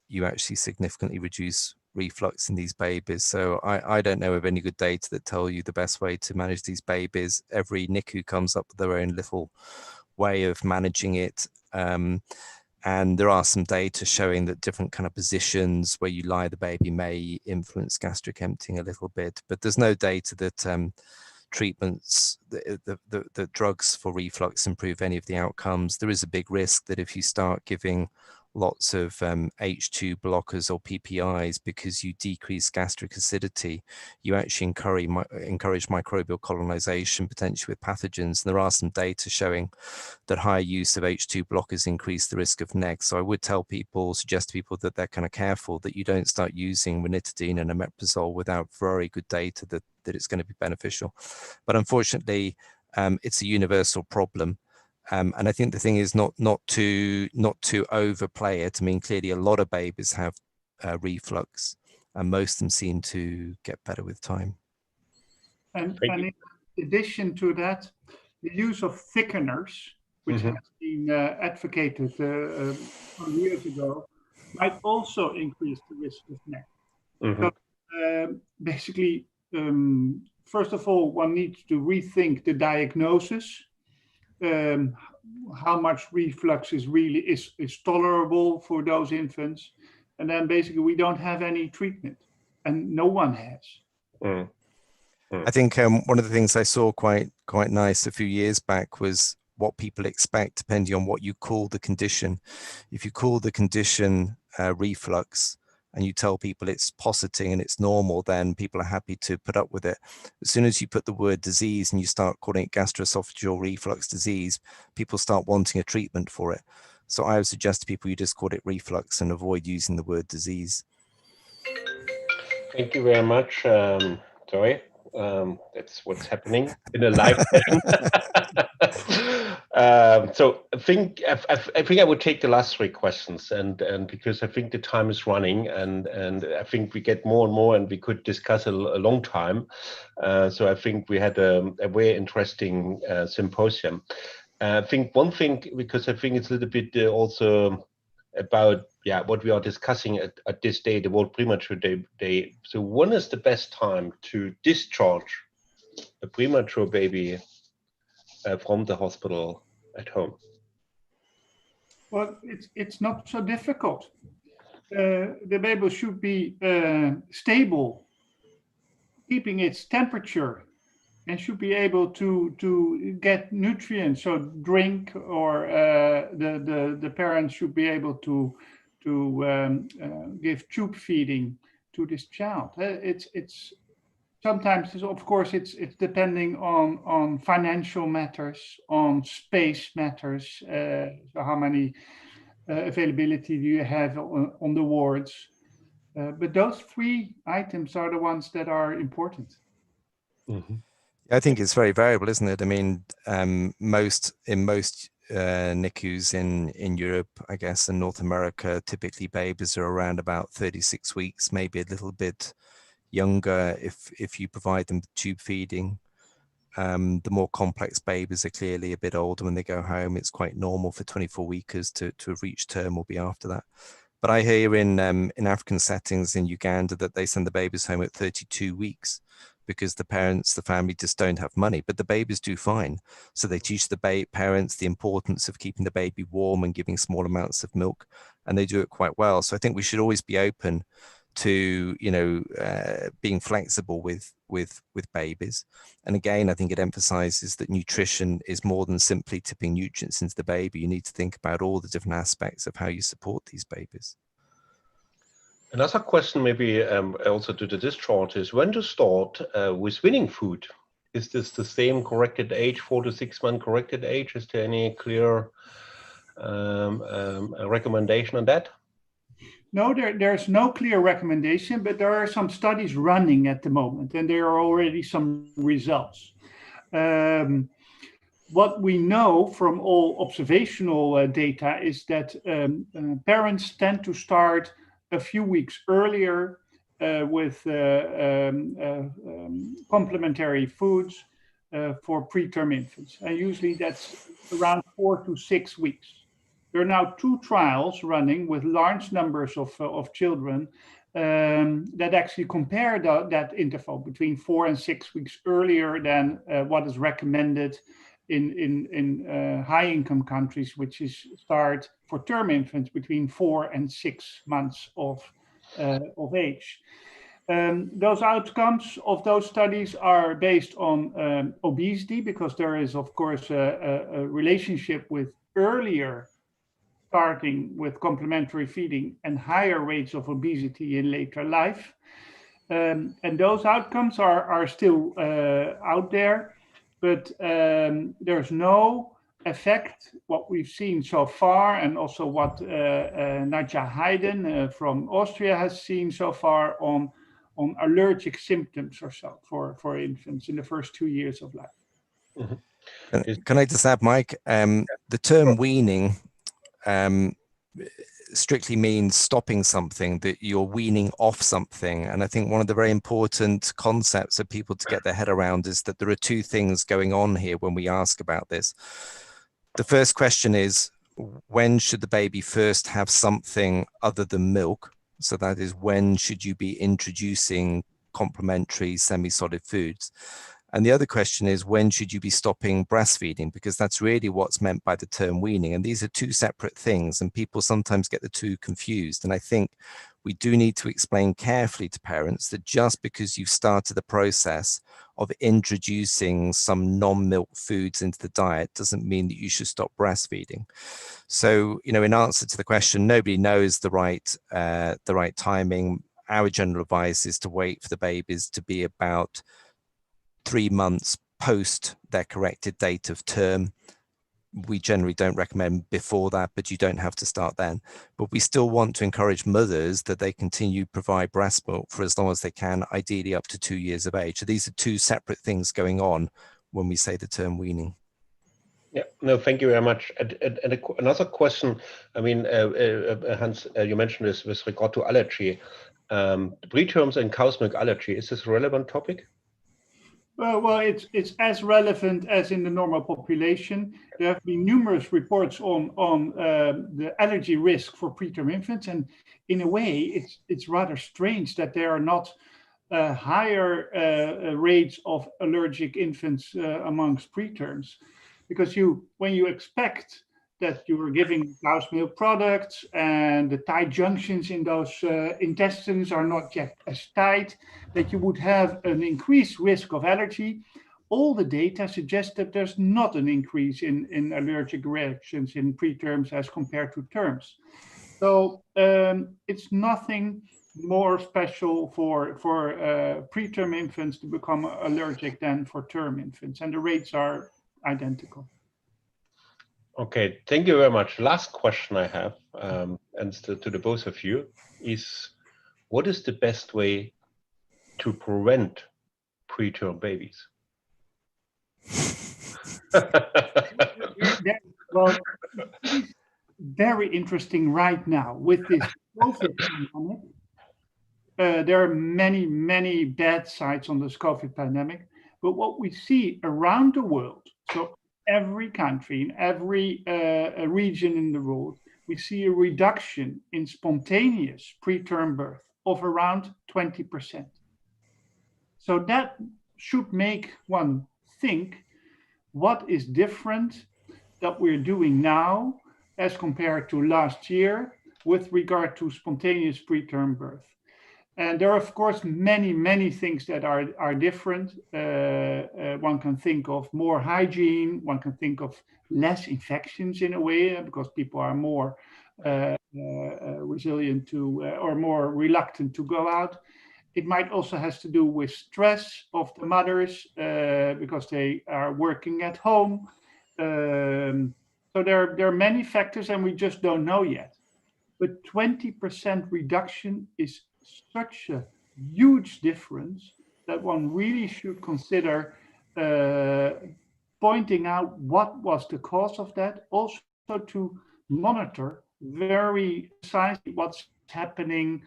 F: you actually significantly reduce reflux in these babies. So I don't know of any good data that tell you the best way to manage these babies. Every NICU comes up with their own little way of managing it. And there are some data showing that different kind of positions where you lie the baby may influence gastric emptying a little bit, but there's no data that treatments, the drugs for reflux improve any of the outcomes. There is a big risk that if you start giving lots of H2 blockers or PPIs because you decrease gastric acidity, you actually encourage microbial colonization, potentially with pathogens. And there are some data showing that higher use of H2 blockers increase the risk of NEG. So I would suggest to people that they're kind of careful that you don't start using ranitidine and omeprazole without very good data that it's going to be beneficial. But unfortunately, it's a universal problem. And I think the thing is not to overplay it. I mean, clearly a lot of babies have reflux, and most of them seem to get better with time.
D: And in addition to that, the use of thickeners, which has been advocated some years ago, might also increase the risk of NEC. So, basically, first of all, one needs to rethink the diagnosis. How much reflux is really is tolerable for those infants, and then basically we don't have any treatment, and no one has.
F: I think one of the things I saw quite nice a few years back was what people expect depending on what you call the condition. If you call the condition reflux, and you tell people it's positing and it's normal, then people are happy to put up with it. As soon as you put the word disease and you start calling it gastroesophageal reflux disease, people start wanting a treatment for it. So I would suggest to people you just call it reflux and avoid using the word disease.
B: Thank you very much, Zoe. That's what's happening in a live session. So I think I would take the last three questions, and because I think the time is running, and I think we get more and more, and we could discuss a long time. So I think we had a very interesting symposium. I think one thing, because I think it's a little bit also about what we are discussing at this day, the World Premature Day. So when is the best time to discharge a premature baby from the hospital at home?
D: Well, it's not so difficult. The baby should be stable, keeping its temperature, and should be able to get nutrients, so drink, or the parents should be able to give tube feeding to this child. It's sometimes, of course, it's depending on financial matters, on space matters. So how many availability do you have on the wards? But those three items are the ones that are important.
F: I think it's very variable, isn't it? I mean, most NICUs in Europe, I guess, and North America, typically babies are around about 36 weeks, maybe a little bit younger if you provide them tube feeding. The more complex babies are clearly a bit older when they go home. It's quite normal for 24-weekers to have reached term or be after that. But I hear in African settings in Uganda that they send the babies home at 32 weeks because the family just don't have money, but the babies do fine. So they teach the parents the importance of keeping the baby warm and giving small amounts of milk, and they do it quite well. So I think we should always be open to being flexible with babies. And again, I think it emphasizes that nutrition is more than simply tipping nutrients into the baby. You need to think about all the different aspects of how you support these babies.
B: Another question, maybe also to the discharge, is when to start with weaning food. Is this the same corrected age, 4 to 6 month corrected age? Is there any clear recommendation on that?
D: No, there's no clear recommendation, but there are some studies running at the moment, and there are already some results. What we know from all observational data is that parents tend to start a few weeks earlier with complementary foods for preterm infants, and usually that's around 4 to 6 weeks. There are now 2 trials running with large numbers of children that actually compare that interval between 4 and 6 weeks earlier than what is recommended in high-income countries, which is start for term infants between 4 and 6 months of age. Those outcomes of those studies are based on obesity, because there is, of course, a relationship with earlier starting with complementary feeding and higher rates of obesity in later life. And those outcomes are still out there, but there's no effect, what we've seen so far, and also what Nadja Heiden from Austria has seen so far on allergic symptoms or so for infants in the first 2 years of life.
B: Mm-hmm.
F: Can I just add, Mike? The term weaning strictly means stopping something, that you're weaning off something. And I think one of the very important concepts for people to get their head around is that there are two things going on here when we ask about this. The first question is, when should the baby first have something other than milk? So that is, when should you be introducing complementary semi-solid foods? And the other question is, when should you be stopping breastfeeding? Because that's really what's meant by the term weaning. And these are two separate things, and people sometimes get the two confused. And I think we do need to explain carefully to parents that just because you've started the process of introducing some non-milk foods into the diet doesn't mean that you should stop breastfeeding. So, you know, in answer to the question, nobody knows the right timing. Our general advice is to wait for the babies to be about 3 months post their corrected date of term. We generally don't recommend before that, but you don't have to start then. But we still want to encourage mothers that they continue to provide breast milk for as long as they can, ideally up to 2 years of age. So these are two separate things going on when we say the term weaning.
B: Yeah, no, thank you very much. And another question, I mean, Hans, you mentioned this with regard to allergy. Preterms and cow's milk allergy, is this a relevant topic?
D: Well, it's as relevant as in the normal population. There have been numerous reports on the allergy risk for preterm infants, and in a way, it's rather strange that there are not higher rates of allergic infants amongst preterms, because when you expect that you are giving cow's milk products and the tight junctions in those intestines are not yet as tight, that you would have an increased risk of allergy. All the data suggest that there's not an increase in allergic reactions in preterms as compared to terms. So it's nothing more special for preterm infants to become allergic than for term infants, and the rates are identical.
B: Okay, thank you very much. Last question I have, and to the both of you, is what is the best way to prevent preterm babies?
D: Well, it's very interesting right now with this COVID pandemic. There are many bad sides on this COVID pandemic, but what we see around the world, so every country, in every region in the world, we see a reduction in spontaneous preterm birth of around 20%. So that should make one think, what is different that we're doing now as compared to last year with regard to spontaneous preterm birth? And there are, of course, many things that are different. One can think of more hygiene. One can think of less infections in a way, because people are more resilient to or more reluctant to go out. It might also has to do with stress of the mothers because they are working at home. So there are many factors, and we just don't know yet. But 20% reduction is such a huge difference that one really should consider pointing out what was the cause of that, also to monitor very precisely what's happening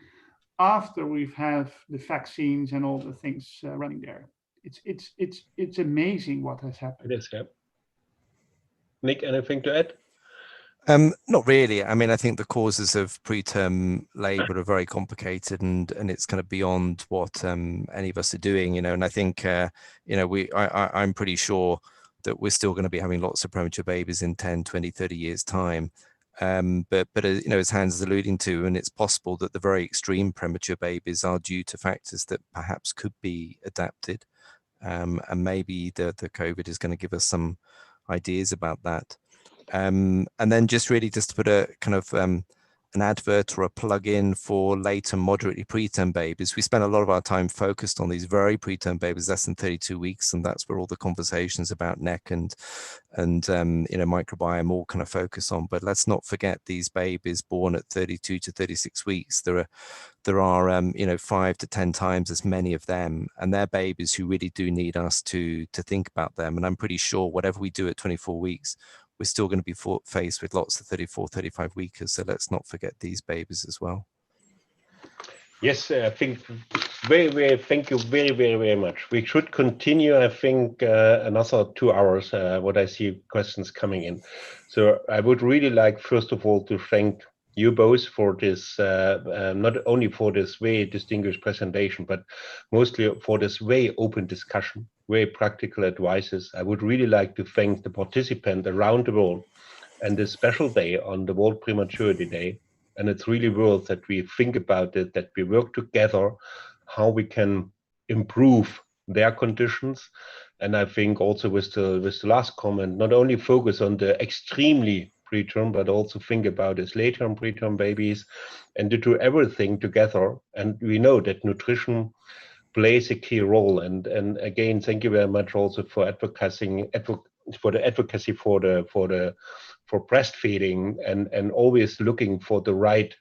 D: after we've had the vaccines and all the things running there. It's amazing what has happened.
B: It is, yeah. Nick, anything to add?
F: Not really. I mean, I think the causes of preterm labor are very complicated, and it's kind of beyond what any of us are doing, you know. And I think, you know, I'm pretty sure that we're still going to be having lots of premature babies in 10, 20, 30 years time. But you know, as Hans is alluding to, and it's possible that the very extreme premature babies are due to factors that perhaps could be adapted. And maybe the COVID is going to give us some ideas about that. And then just to put a kind of an advert or a plug-in for late and moderately preterm babies. We spend a lot of our time focused on these very preterm babies, less than 32 weeks, and that's where all the conversations about neck and microbiome all kind of focus on. But let's not forget these babies born at 32 to 36 weeks. There are 5 to 10 times as many of them, and they're babies who really do need us to think about them. And I'm pretty sure whatever we do at 24 weeks, we're still going to be faced with lots of 34, 35 weekers. So let's not forget these babies as well.
B: Yes, I think thank you very, very, very much. We should continue, I think, another 2 hours, what I see questions coming in. So I would really like, first of all, to thank you both for this, not only for this very distinguished presentation, but mostly for this very open discussion, very practical advices. I would really like to thank the participants around the world and this special day on the World Prematurity Day. And it's really worth that we think about it, that we work together, how we can improve their conditions. And I think also with the last comment, not only focus on the extremely preterm, but also think about this later and preterm babies, and to do everything together. And we know that nutrition plays a key role. And again, thank you very much also for advocacy for breastfeeding and always looking for the right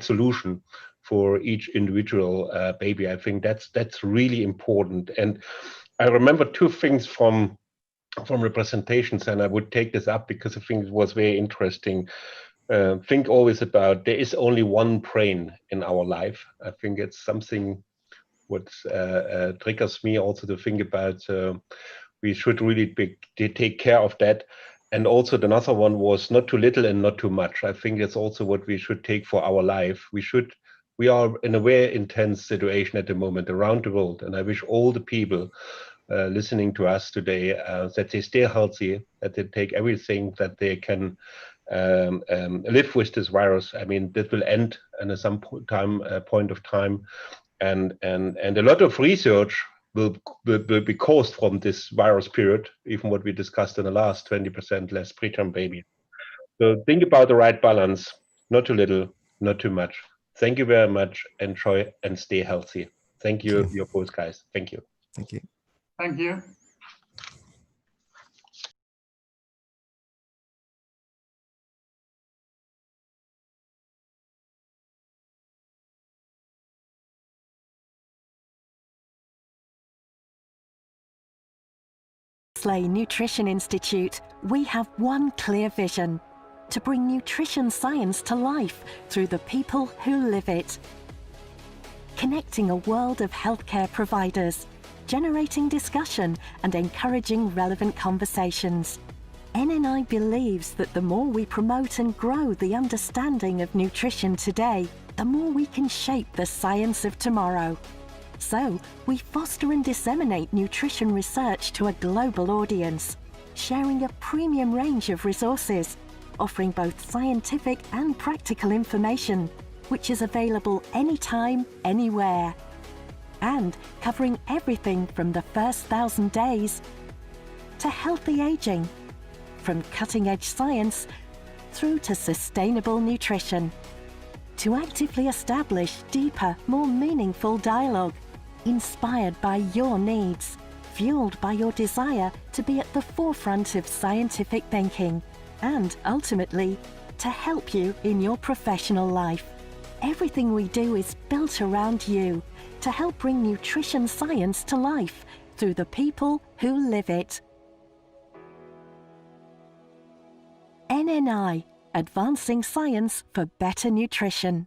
B: solution for each individual baby. I think that's really important. And I remember 2 things from the presentations, and I would take this up because I think it was very interesting. Think always about there is only one brain in our life. I think it's something what triggers me also to think about. We should really take care of that. And also another one was not too little and not too much. I think that's also what we should take for our life. We are in a very intense situation at the moment around the world, and I wish all the people listening to us today that they stay healthy, that they take everything that they can live with this virus. I mean, that will end at some point of time, and a lot of research will be caused from this virus period, even what we discussed in the last 20% less preterm baby. So think about the right balance, not too little, not too much. Thank you very much. Enjoy and stay healthy. Thank you, you both guys. Thank you.
F: Thank you.
D: Thank you.
A: Nutrition Institute, we have one clear vision: to bring nutrition science to life through the people who live it. Connecting a world of healthcare providers, generating discussion and encouraging relevant conversations. NNI believes that the more we promote and grow the understanding of nutrition today, the more we can shape the science of tomorrow. So, we foster and disseminate nutrition research to a global audience, sharing a premium range of resources, offering both scientific and practical information, which is available anytime, anywhere, and covering everything from the first 1,000 days to healthy aging, from cutting-edge science through to sustainable nutrition, to actively establish deeper, more meaningful dialogue, inspired by your needs, fueled by your desire to be at the forefront of scientific thinking, and ultimately, to help you in your professional life. Everything we do is built around you to help bring nutrition science to life through the people who live it. NNI, advancing science for better nutrition.